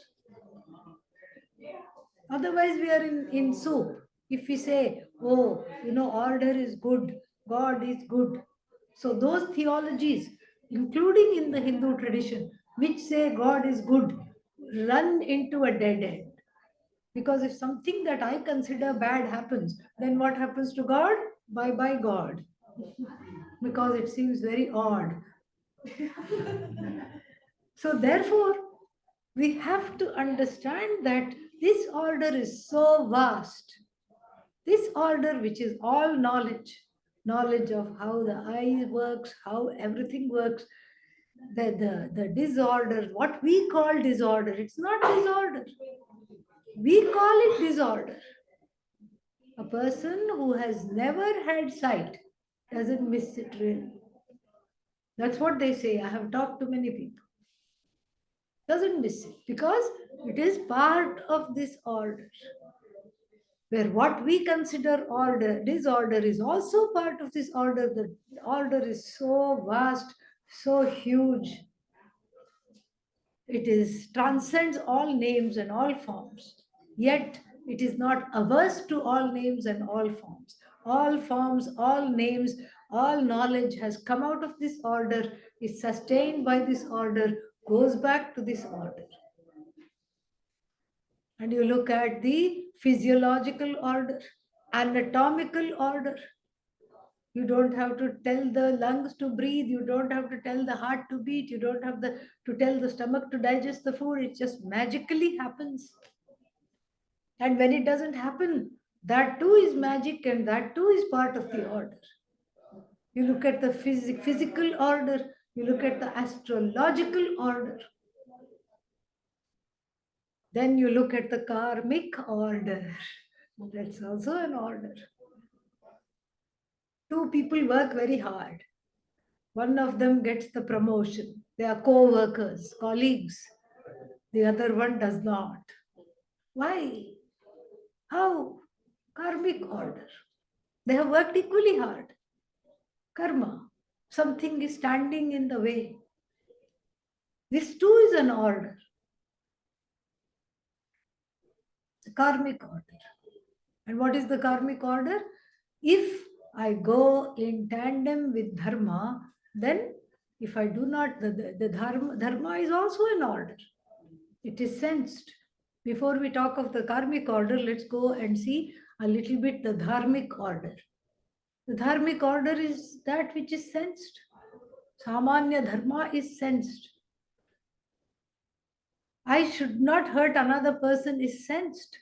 Otherwise, we are in soup. If we say, oh, order is good, God is good. So, those theologies, including in the Hindu tradition, which say God is good, run into a dead end. Because if something that I consider bad happens, then what happens to God? Bye bye, God. Because it seems very odd. So, therefore, we have to understand that this order is so vast. This order, which is all knowledge of how the eye works, how everything works, the disorder, what we call disorder, it's not disorder. We call it disorder. A person who has never had sight doesn't miss it really. That's what they say. I have talked to many people. Doesn't miss it because it is part of this order. Where what we consider order, disorder is also part of this order. The order is so vast, so huge. It is transcends all names and all forms. Yet it is not averse to all names and all forms. All forms, all names, all knowledge has come out of this order, is sustained by this order, goes back to this order. And you look at the physiological order, anatomical order. You don't have to tell the lungs to breathe. You don't have to tell the heart to beat. You don't have to tell the stomach to digest the food. It just magically happens. And when it doesn't happen, that too is magic and that too is part of the order. You look at the physical order. You look at the astrological order. Then you look at the karmic order. That's also an order. Two people work very hard. One of them gets the promotion. They are co-workers, colleagues. The other one does not. Why? How? Karmic order. They have worked equally hard. Karma. Something is standing in the way. This too is an order. The karmic order. And what is the karmic order? If I go in tandem with dharma, then if I do not, the dharma is also an order. It is sensed. Before we talk of the karmic order, let's go and see a little bit the dharmic order. The dharmic order is that which is sensed. Samanya dharma is sensed. I should not hurt another person is sensed.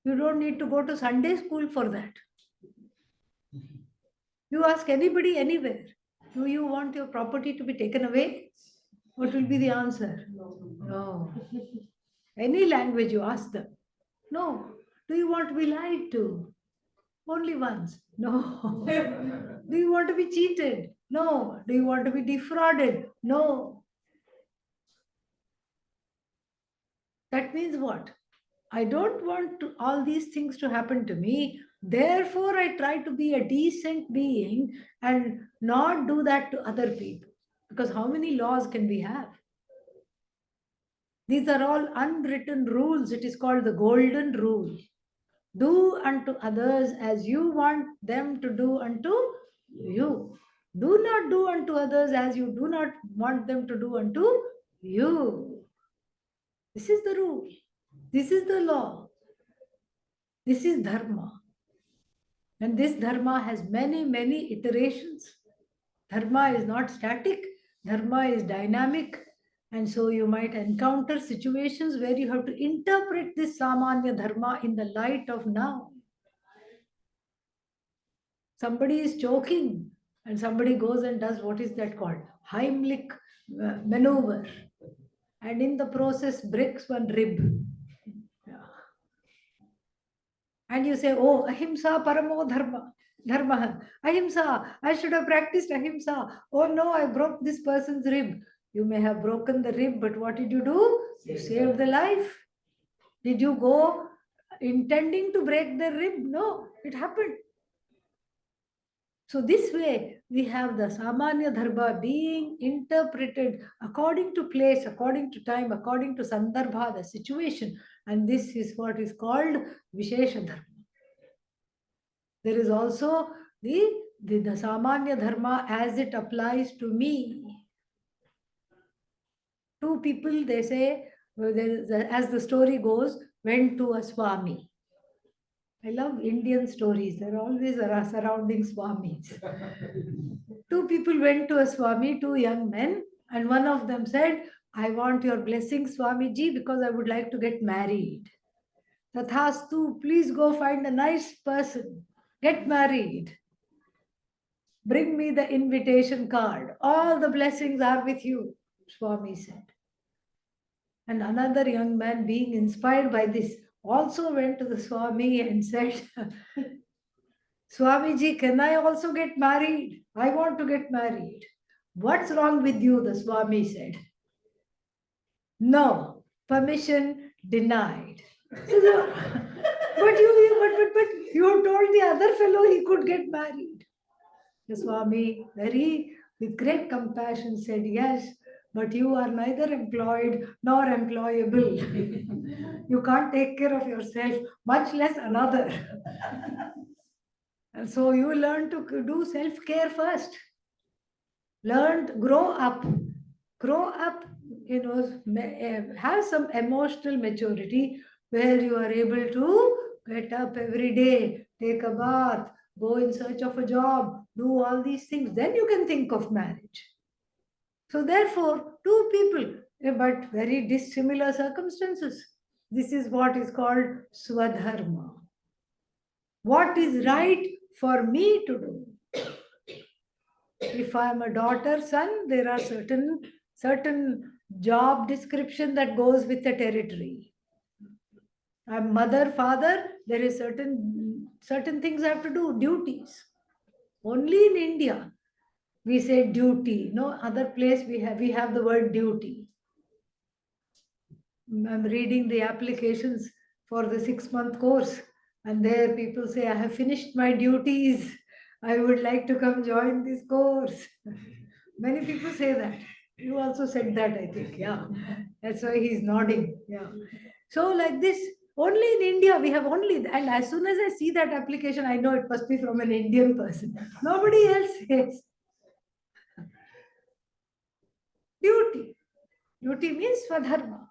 You don't need to go to Sunday school for that. You ask anybody anywhere, do you want your property to be taken away? What will be the answer? No. Any language you ask them. No. Do you want to be lied to? Only once. No. Do you want to be cheated? No. Do you want to be defrauded? No. That means what? I don't want all these things to happen to me. Therefore, I try to be a decent being and not do that to other people. Because how many laws can we have? These are all unwritten rules. It is called the golden rule. Do unto others as you want them to do unto you. Do not do unto others as you do not want them to do unto you. This is the rule. This is the law. This is dharma. And this dharma has many, many iterations. Dharma is not static. Dharma is dynamic. And so you might encounter situations where you have to interpret this samanya dharma in the light of now. Somebody is choking and somebody goes and does what is that called? Heimlich maneuver. And in the process breaks one rib. Yeah. And you say, oh, ahimsa paramo dharma. Ahimsa, I should have practiced ahimsa. Oh no, I broke this person's rib. You may have broken the rib, but what did you do? You saved the life. Did you go intending to break the rib? No, it happened. So this way, we have the samanya dharma being interpreted according to place, according to time, according to sandarbha, the situation. And this is what is called vishesha dharma. There is also the samanya dharma as it applies to me. Two people, they say, as the story goes, went to a swami. I love Indian stories. They're always surrounding swamis. Two people went to a swami, two young men, and one of them said, I want your blessing, Swamiji, because I would like to get married. Tathastu, please go find a nice person. Get married. Bring me the invitation card. All the blessings are with you, Swami said. And another young man, being inspired by this, also went to the Swami and said, Swamiji, can I also get married? I want to get married. What's wrong with you? The Swami said. No, permission denied. But you told the other fellow he could get married. The Swami, with great compassion, said, yes, but you are neither employed nor employable. You can't take care of yourself, much less another. And so you learn to do self-care first. Grow up, have some emotional maturity where you are able to get up every day, take a bath, go in search of a job, do all these things. Then you can think of marriage. So therefore, two people, but very dissimilar circumstances. This is what is called swadharma. What is right for me to do? If I am a daughter, son, there are certain job description that goes with the territory. I'm mother, father, there is certain things I have to do, duties. Only in India, we say duty. No other place we have the word duty. I'm reading the applications for the 6-month course, and there people say, I have finished my duties. I would like to come join this course. Many people say that. You also said that, I think. Yeah. That's why he's nodding. Yeah. So like this, only in India we have and as soon as I see that application, I know it must be from an Indian person. Nobody else says. Duty. Duty means swadharma.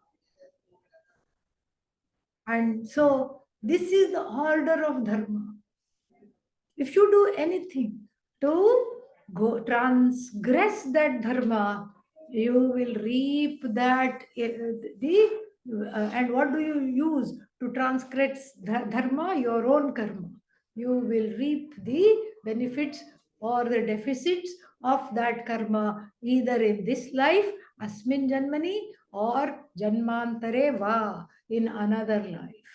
And so this is the order of dharma. If you do anything to go transgress that dharma, you will reap that and what do you use to transgress dharma? Your own karma. You will reap the benefits or the deficits of that karma either in this life, asmin janmani, or janmantare va, in another life.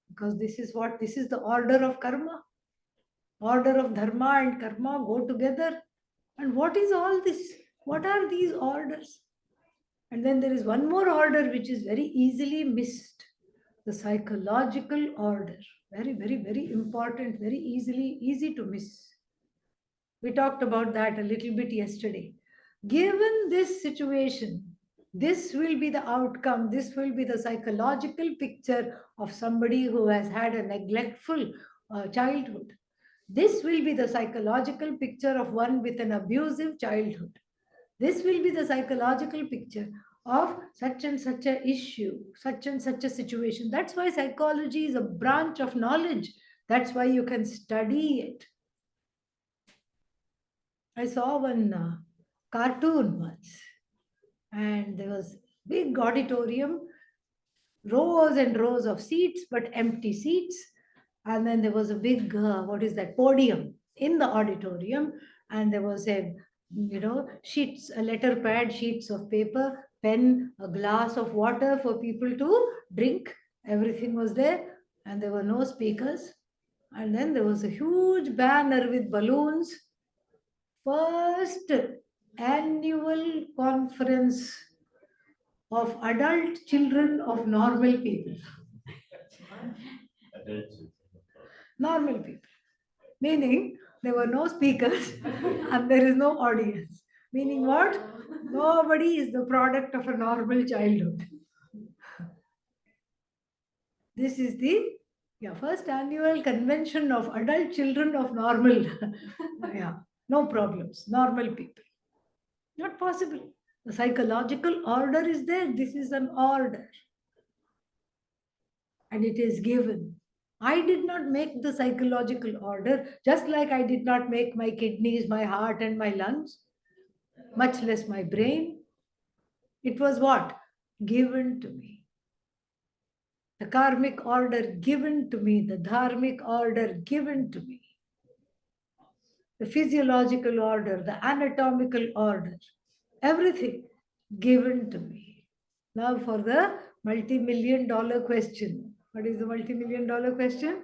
Because this is the order of karma. Order of dharma and karma go together. And what is all this? What are these orders? And then there is one more order which is very easily missed, the psychological order. Very, very, very important, very easy to miss. We talked about that a little bit yesterday. Given this situation, this will be the outcome, this will be the psychological picture of somebody who has had a neglectful childhood. This will be the psychological picture of one with an abusive childhood. This will be the psychological picture of such and such a issue, such and such a situation. That's why psychology is a branch of knowledge. That's why you can study it. I saw one cartoon once, and there was big auditorium, rows and rows of seats, but empty seats. And then there was a big, what is that, podium in the auditorium, and there was sheets, a letter pad, sheets of paper, pen, a glass of water for people to drink. Everything was there, and there were no speakers. And then there was a huge banner with balloons. First annual conference of adult children of normal people. Normal people. Meaning there were no speakers and there is no audience. Meaning what? Nobody is the product of a normal childhood. This is the first annual convention of adult children of normal. No problems, normal people. Not possible. The psychological order is there. This is an order. And it is given. I did not make the psychological order, just like I did not make my kidneys, my heart, and my lungs, much less my brain. It was what? Given to me. The karmic order given to me, the dharmic order given to me, the physiological order, the anatomical order, everything given to me. Now for the multi-million-dollar question. What is the multi-million-dollar question?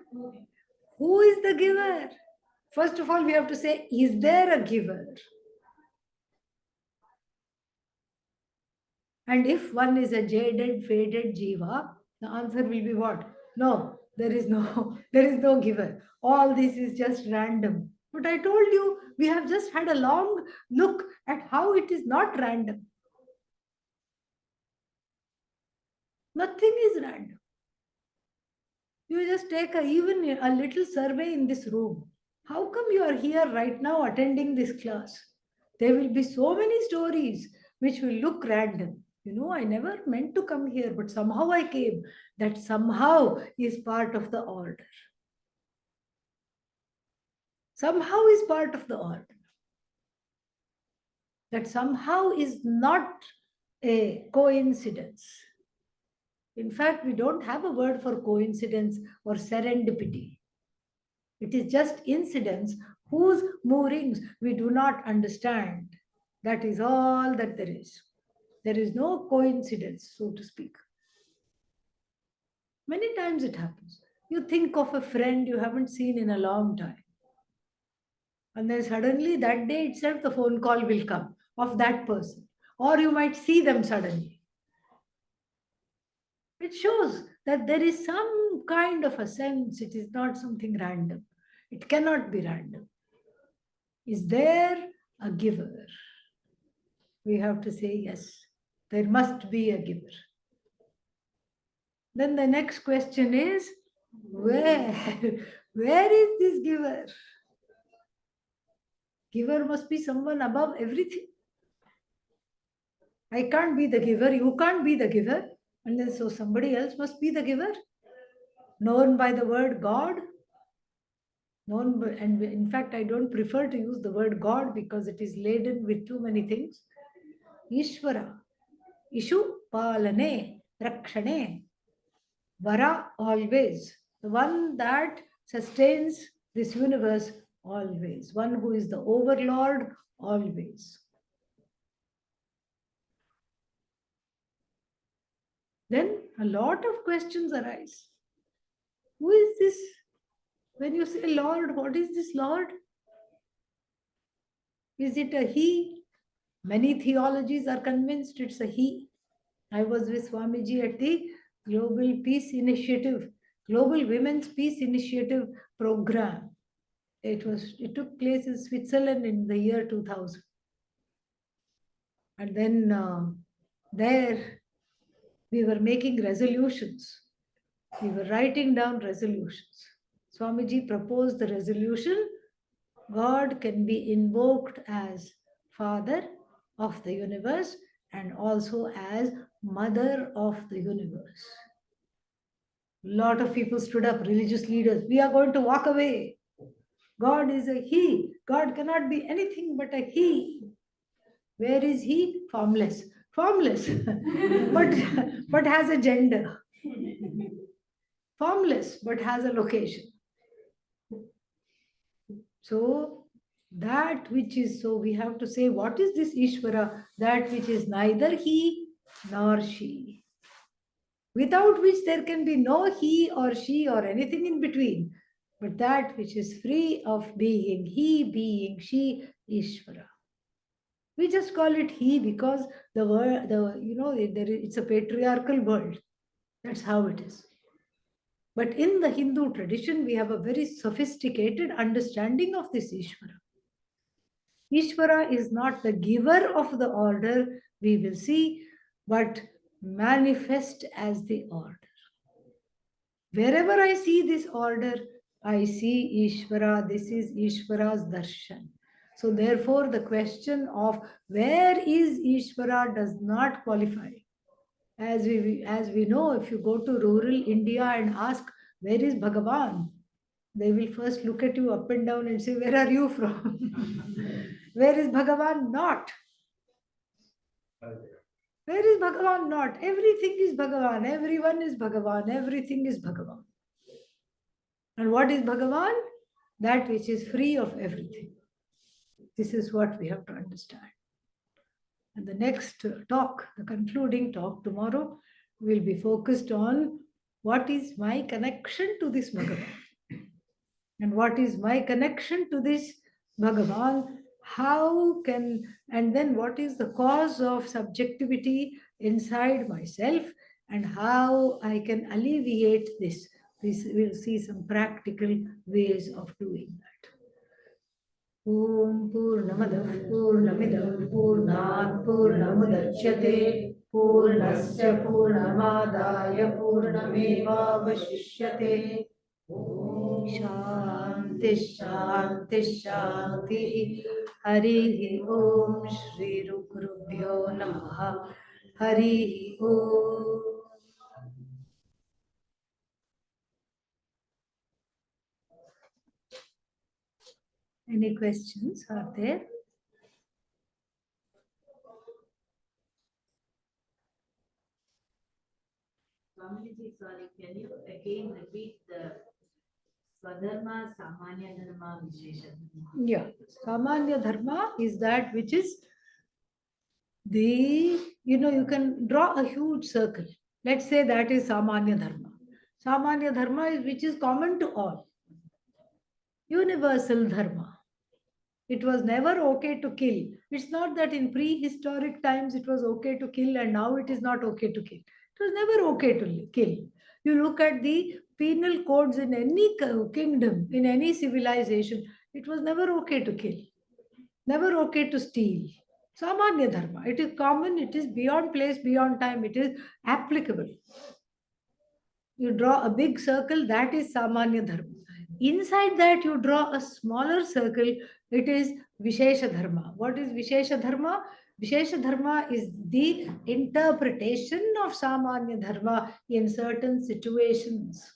Who is the giver? First of all, we have to say, is there a giver? And if one is a jaded, faded jiva, the answer will be what? No, there is no giver. All this is just random. But I told you, we have just had a long look at how it is not random. Nothing is random. You just take even a little survey in this room. How come you are here right now attending this class? There will be so many stories which will look random. I never meant to come here, but somehow I came. That somehow is part of the order. Somehow is part of the order. That somehow is not a coincidence. In fact, we don't have a word for coincidence or serendipity. It is just incidents whose moorings we do not understand. That is all that there is. There is no coincidence, so to speak. Many times it happens. You think of a friend you haven't seen in a long time. And then suddenly that day itself the phone call will come of that person. Or you might see them suddenly. It shows that there is some kind of a sense. It is not something random. It cannot be random. Is there a giver? We have to say yes. There must be a giver. Then the next question is, where? Where is this giver? Giver must be someone above everything. I can't be the giver. You can't be the giver. And then so somebody else must be the giver, known by the word God. And in fact, I don't prefer to use the word God because it is laden with too many things. Ishvara, Ishu Palane, Rakshane, Vara always, the one that sustains this universe always, one who is the overlord always. Then a lot of questions arise. Who is this? When you say Lord, what is this Lord? Is it a He? Many theologies are convinced it's a He. I was with Swamiji at the Global Peace Initiative, Global Women's Peace Initiative program. It took place in Switzerland in the year 2000. And then there we were making resolutions. We were writing down resolutions. Swamiji proposed the resolution: God can be invoked as Father of the universe and also as Mother of the universe. Lot of people stood up, religious leaders. We are going to walk away. God is a He. God cannot be anything but a He. Where is He? Formless. Formless. but has a gender. Formless, but has a location. So that which is, so we have to say, what is this Ishvara? That which is neither he nor she, without which there can be no he or she or anything in between, but that which is free of being, he being, she, Ishvara. We just call it he because the word, it's a patriarchal world. That's how it is. But in the Hindu tradition, we have a very sophisticated understanding of this Ishvara. Ishvara is not the giver of the order, we will see, but manifest as the order. Wherever I see this order, I see Ishvara. This is Ishvara's darshan. So therefore, the question of where is Ishvara does not qualify. As we know, if you go to rural India and ask, where is Bhagavan? They will first look at you up and down and say, where are you from? Where is Bhagavan not? Where is Bhagavan not? Everything is Bhagavan. Everyone is Bhagavan. Everything is Bhagavan. And what is Bhagavan? That which is free of everything. This is what we have to understand. And the next talk, the concluding talk tomorrow, will be focused on what is my connection to this Bhagavan. And what is my connection to this Bhagavan? And then what is the cause of subjectivity inside myself and how I can alleviate this? We'll see some practical ways of doing that. Om Purnamadah Purnamidam Purnat Purnamudachyate Purnasya Purnamadaya Purnameva Vashishyate. Shanti Shanti Shanti. Hari Om Shri Gurubhyo Namaha. Hari Om. Any questions are there? Swamiji, sorry, can you again repeat the Swadharma, Samanya Dharma, Vishesha Dharma? Yeah. Samanya Dharma is that which is you can draw a huge circle. Let's say that is Samanya Dharma. Samanya Dharma is which is common to all. Universal Dharma. It was never okay to kill. It's not that in prehistoric times it was okay to kill and now it is not okay to kill. It was never okay to kill. You look at the penal codes in any kingdom, in any civilization, it was never okay to kill, never okay to steal. Samanya Dharma. It is common, it is beyond place, beyond time, it is applicable. You draw a big circle, that is Samanya Dharma. Inside that, you draw a smaller circle, it is Vishesha Dharma. What is Vishesha Dharma? Vishesha Dharma is the interpretation of Samanya Dharma in certain situations.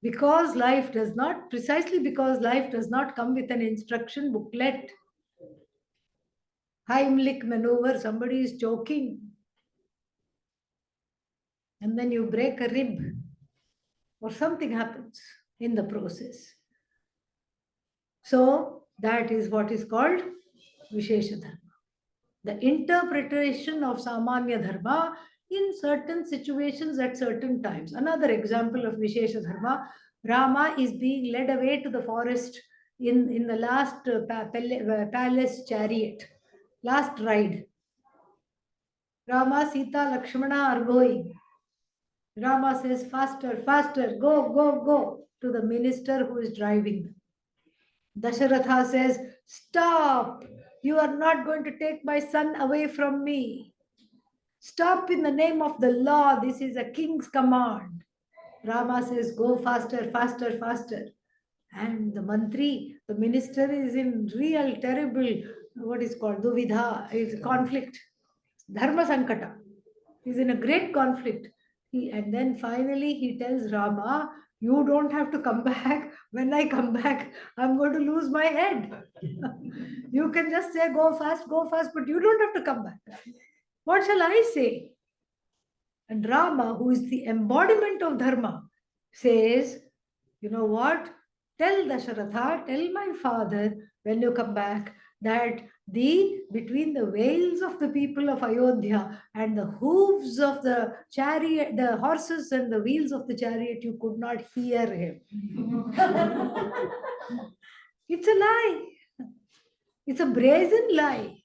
Because life does not, precisely because life does not come with an instruction booklet. Heimlich maneuver, somebody is choking, and then you break a rib, or something happens in the process. So that is what is called Vishesha Dharma. The interpretation of Samanya Dharma in certain situations at certain times. Another example of Vishesha Dharma, Rama is being led away to the forest in the last palace chariot, last ride. Rama, Sita, Lakshmana are going. Rama says, faster, faster, go, go, go, to the minister who is driving them. Dasharatha says, stop, you are not going to take my son away from me. Stop in the name of the law, this is a king's command. Rama says, go faster, faster, faster. And the mantri, the minister, is in real terrible, what is called, duvidha, is conflict, dharma sankata. He's in a great conflict. And then finally he tells Rama, you don't have to come back. When I come back, I'm going to lose my head. You can just say, go fast, but you don't have to come back. What shall I say? And Rama, who is the embodiment of Dharma, says, you know what? Tell Dasharatha, tell my father when you come back that between the veils of the people of Ayodhya and the hooves of the chariot, the horses and the wheels of the chariot, you could not hear him. It's a lie. It's a brazen lie.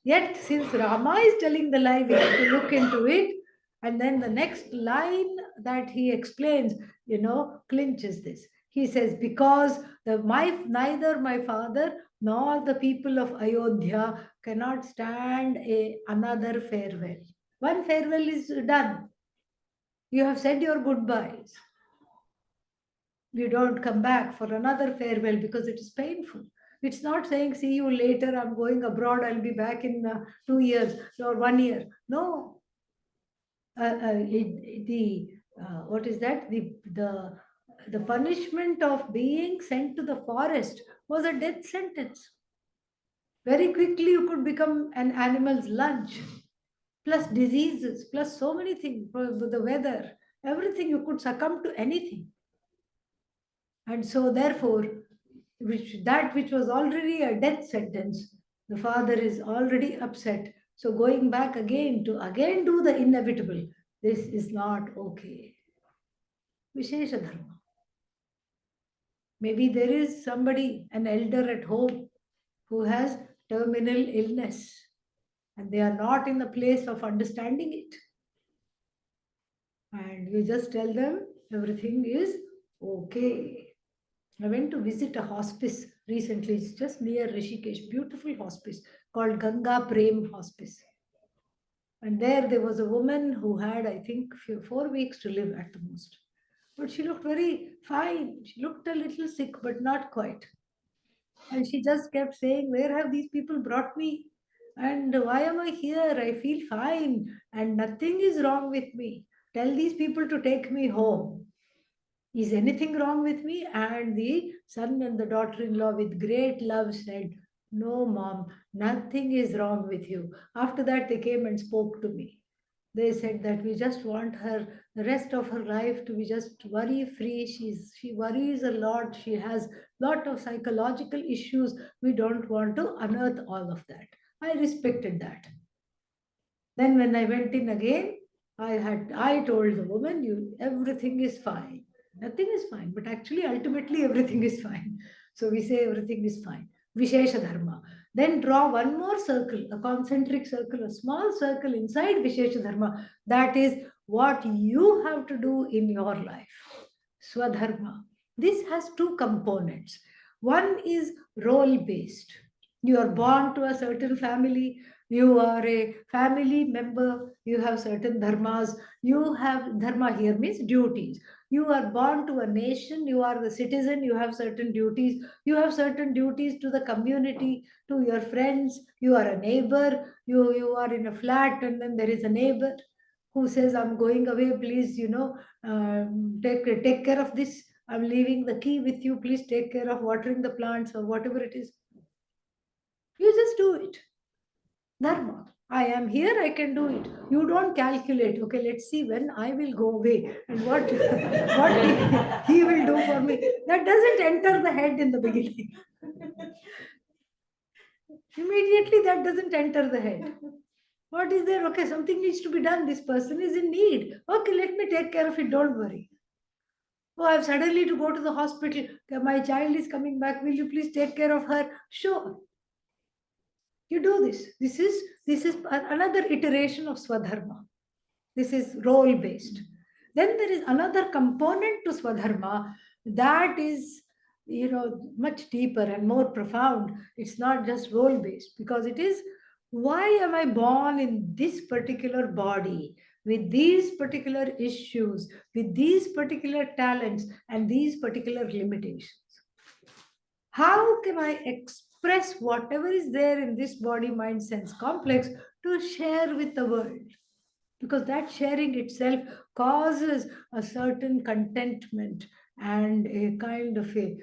Yet, since Rama is telling the lie, we have to look into it. And then the next line that he explains, clinches this. He says, because neither my father nor the people of Ayodhya cannot stand another farewell. One farewell is done. You have said your goodbyes. You don't come back for another farewell because it is painful. It's not saying, see you later, I'm going abroad, I'll be back in 2 years or 1 year. No. What is that? The punishment of being sent to the forest was a death sentence. Very quickly you could become an animal's lunch, plus diseases, plus so many things, the weather, everything, you could succumb to anything. And so therefore, which was already a death sentence, the father is already upset. So going back again to again do the inevitable, this is not okay. Vishesha Dharma. Maybe there is somebody, an elder at home, who has terminal illness and they are not in the place of understanding it. And you just tell them everything is okay. I went to visit a hospice recently. It's just near Rishikesh, beautiful hospice called Ganga Prem Hospice. And there was a woman who had, I think, 4 weeks to live at the most. But she looked very fine. She looked a little sick, but not quite. And she just kept saying, where have these people brought me? And why am I here? I feel fine and nothing is wrong with me. Tell these people to take me home. Is anything wrong with me? And the son and the daughter-in-law with great love said, no, mom, nothing is wrong with you. After that, they came and spoke to me. They said that we just want her the rest of her life to be just worry free. She worries a lot. She has lot of psychological issues. We don't want to unearth all of that. I respected that. Then when I went in again, I told the woman, everything is fine. Nothing is fine, but actually ultimately everything is fine. So we say everything is fine. Vishesha Dharma. Then draw one more circle, a concentric circle, a small circle inside Vishesha Dharma. That is what you have to do in your life. Swadharma. This has two components. One is role based. You are born to a certain family, You are a family member, you have certain dharmas. You have dharma here means duties. You are born to a nation, you are the citizen, you have certain duties. You have certain duties to the community, to your friends. You are a neighbor, you are in a flat, and then there is a neighbor who says, I'm going away, please, take care of this. I'm leaving the key with you, please take care of watering the plants or whatever it is. You just do it. Dharma. I am here, I can do it. You don't calculate, okay, let's see when I will go away and what, what he will do for me. That doesn't enter the head in the beginning. Immediately, that doesn't enter the head. What is there? Okay, something needs to be done. This person is in need. Okay, let me take care of it. Don't worry. Oh, I have suddenly to go to the hospital. Okay, my child is coming back. Will you please take care of her? Sure. You do this. This is another iteration of Swadharma. This is role based. Then there is another component to Swadharma that is, much deeper and more profound. It's not just role based, because it is, why am I born in this particular body with these particular issues, with these particular talents and these particular limitations? How can I express whatever is there in this body mind sense complex to share with the world? Because that sharing itself causes a certain contentment and a kind of a,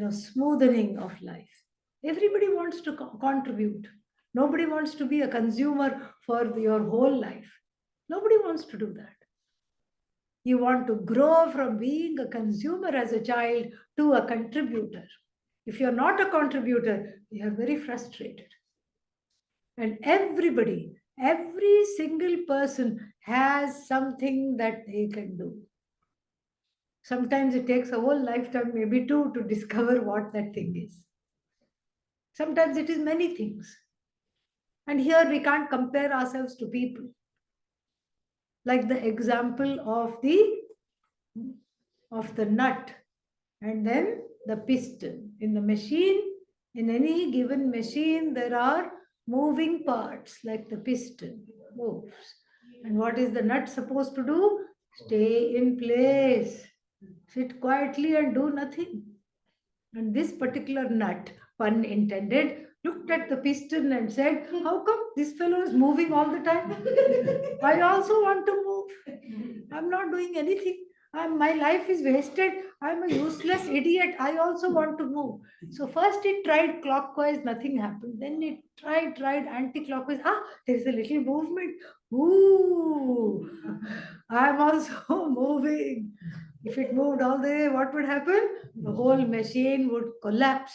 smoothening of life. Everybody wants to contribute. Nobody wants to be a consumer for your whole life. Nobody wants to do that. You want to grow from being a consumer as a child to a contributor. If you're not a contributor, you're very frustrated. And every single person has something that they can do. Sometimes it takes a whole lifetime, maybe two, to discover what that thing is. Sometimes it is many things. And here we can't compare ourselves to people. Like the example of the nut and then the piston. In the machine, in any given machine, there are moving parts, like the piston moves. And what is the nut supposed to do? Stay in place, sit quietly and do nothing. And this particular nut, pun intended, looked at the piston and said, how come this fellow is moving all the time? I also want to move. I'm not doing anything. My life is wasted. I'm a useless idiot. I also want to move. So first it tried clockwise, nothing happened. Then it tried anti-clockwise. There's a little movement. Ooh, I'm also moving. If it moved all the way, what would happen? The whole machine would collapse.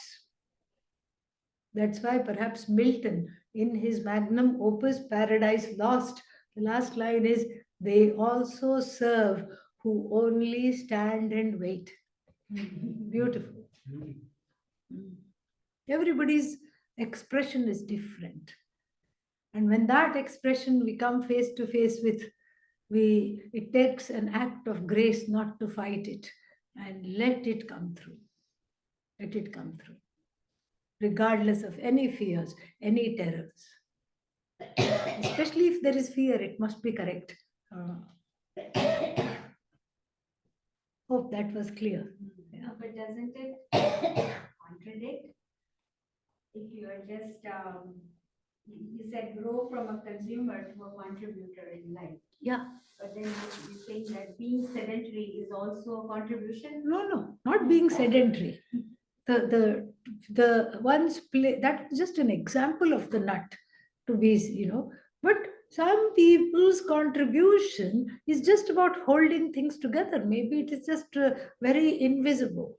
That's why perhaps Milton, in his magnum opus Paradise Lost, the last line is, they also serve who only stand and wait. Beautiful. Everybody's expression is different. And when that expression we come face to face with, it takes an act of grace not to fight it and let it come through. Let it come through, regardless of any fears, any terrors. Especially if there is fear, it must be correct. Hope that was clear. Yeah, but doesn't it contradict? If you are just, you said grow from a consumer to a contributor in life. Yeah. But then you're saying that being sedentary is also a contribution? No, not being sedentary. The ones play, that's just an example of the nut to be, but some people's contribution is just about holding things together. Maybe it is just very invisible.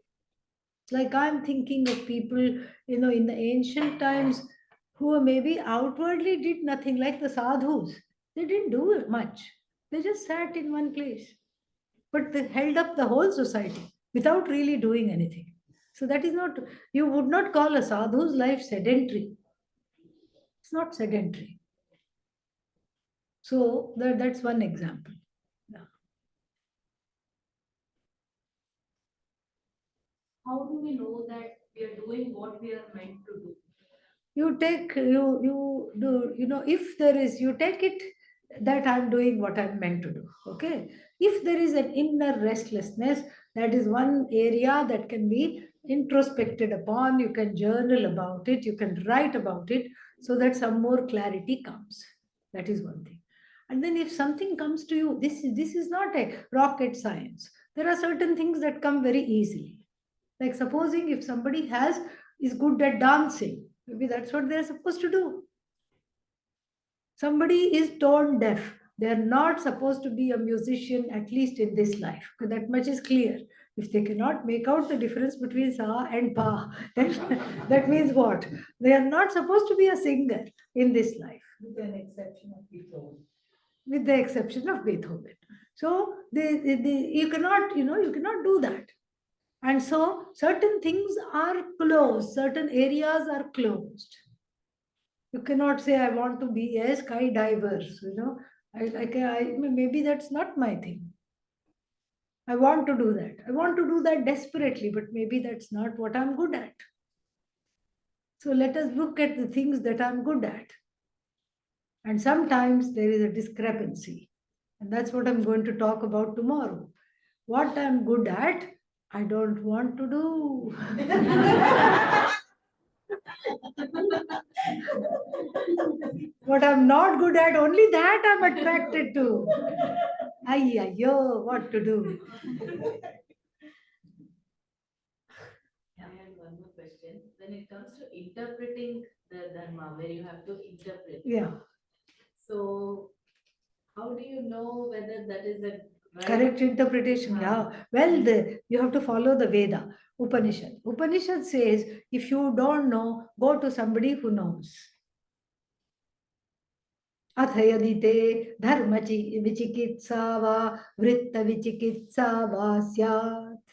Like I'm thinking of people, in the ancient times, who maybe outwardly did nothing, like the sadhus. They didn't do much. They just sat in one place, but they held up the whole society without really doing anything. So that is not, you would not call a sadhu's life sedentary. It's not sedentary. So that's one example. Yeah. How do we know that we are doing what we are meant to do? You take, you do, if there is, you take it that I'm doing what I'm meant to do. Okay. If there is an inner restlessness, that is one area that can be introspected upon. You can journal about it, you can write about it, so that some more clarity comes. That is one thing. And then if something comes to you, this is not a rocket science. There are certain things that come very easily. Like supposing if somebody is good at dancing, maybe that's what they're supposed to do. Somebody is tone deaf. They're not supposed to be a musician, at least in this life. Okay, that much is clear. If they cannot make out the difference between sa and pa, then that means what? They are not supposed to be a singer in this life. With an exception of Beethoven. With the exception of Beethoven. So you cannot, you cannot do that. And so certain things are closed, certain areas are closed. You cannot say, I want to be a skydiver, maybe that's not my thing. I want to do that. I want to do that desperately, but maybe that's not what I'm good at. So let us look at the things that I'm good at. And sometimes there is a discrepancy. And that's what I'm going to talk about tomorrow. What I'm good at, I don't want to do. What I'm not good at, only that I'm attracted to. Yo, what to do? I had one more question. When it comes to interpreting the dharma, where you have to interpret. Yeah. So, how do you know whether that is a right? Correct interpretation. Yeah. Well, you have to follow the Veda, Upanishad. Upanishad says, if you don't know, go to somebody who knows. अथ यदि ते धर्म विचिकित्सा वा वृत्त विचिकित्सा वा स्यात्.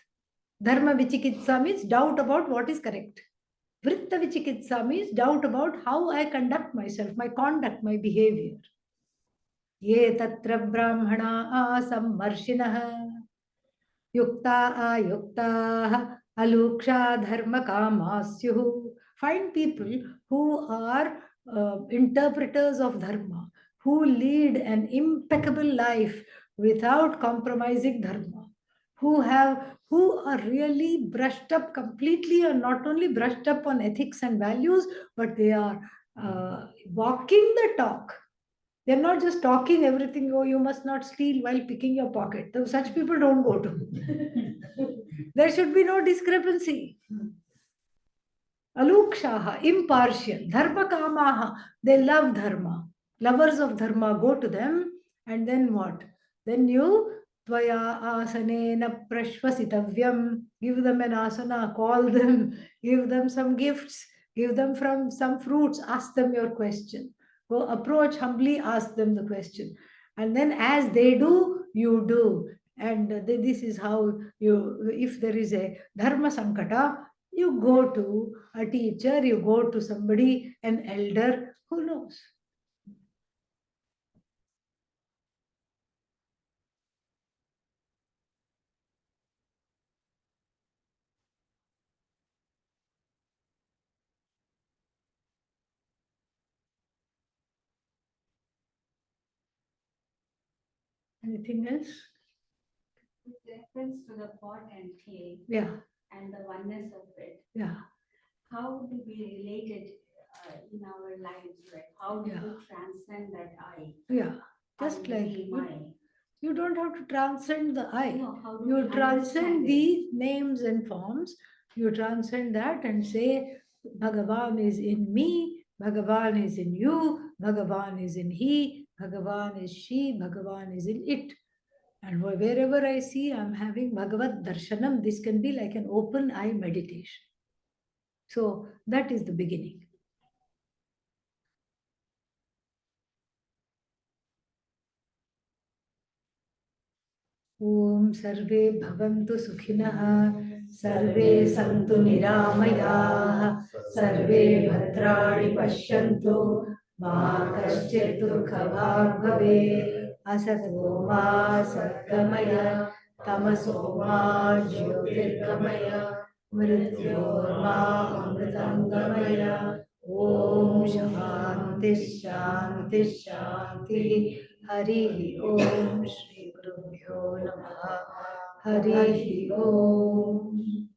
Dharma vichikitsa means doubt about what is correct. Vritta vichikitsa means doubt about how I conduct myself, my conduct, my behavior. Ye tatra brahmana sammarshinaha yukta ayukta aluksha dharma kamasyuhu. Find people who are interpreters of dharma, who lead an impeccable life without compromising dharma, who are really brushed up completely, and not only brushed up on ethics and values, but they are walking the talk. They're not just talking everything, oh, you must not steal while picking your pocket. So such people don't go to. There should be no discrepancy. Alukshaha, impartial. Dharma kamaha, they love dharma. Lovers of dharma, go to them, and then what? Then you, tvaya asanena prashvasitavyam, give them an asana, call them, give them some gifts, give them from some fruits, ask them your question. Go approach humbly, ask them the question. And then as they do, you do. And this is how you, if there is a dharma sankata, you go to a teacher, you go to somebody, an elder who knows. Anything else? With reference to the pot and clay Yeah, and the oneness of it, yeah. how do we relate it in our lives? Right? How do Yeah. we transcend that I? Yeah, just I, like me, mine? you don't have to transcend the I. No, how do You we transcend understand it? these names and forms. You transcend that and say, Bhagavan is in me, Bhagavan is in you, Bhagavan is in he, Bhagavan is she, Bhagavan is in it. And wherever I see, I'm having Bhagavad Darshanam. This can be like an open eye meditation. So that is the beginning. ॐ सर्वे भवन्तु सुखिनः सर्वे सन्तु निरामयाः सर्वे भद्राणि पश्यन्तु मा कश्चित् दुःखभाग् भवेत् असतो मा सद्गमय तमसो मा ज्योतिर्गमय मृत्योर्मा अमृतं गमय Om Shanti Shanti Shanti. Hari Om Shri Gurubhyo Namaha. Hari Om.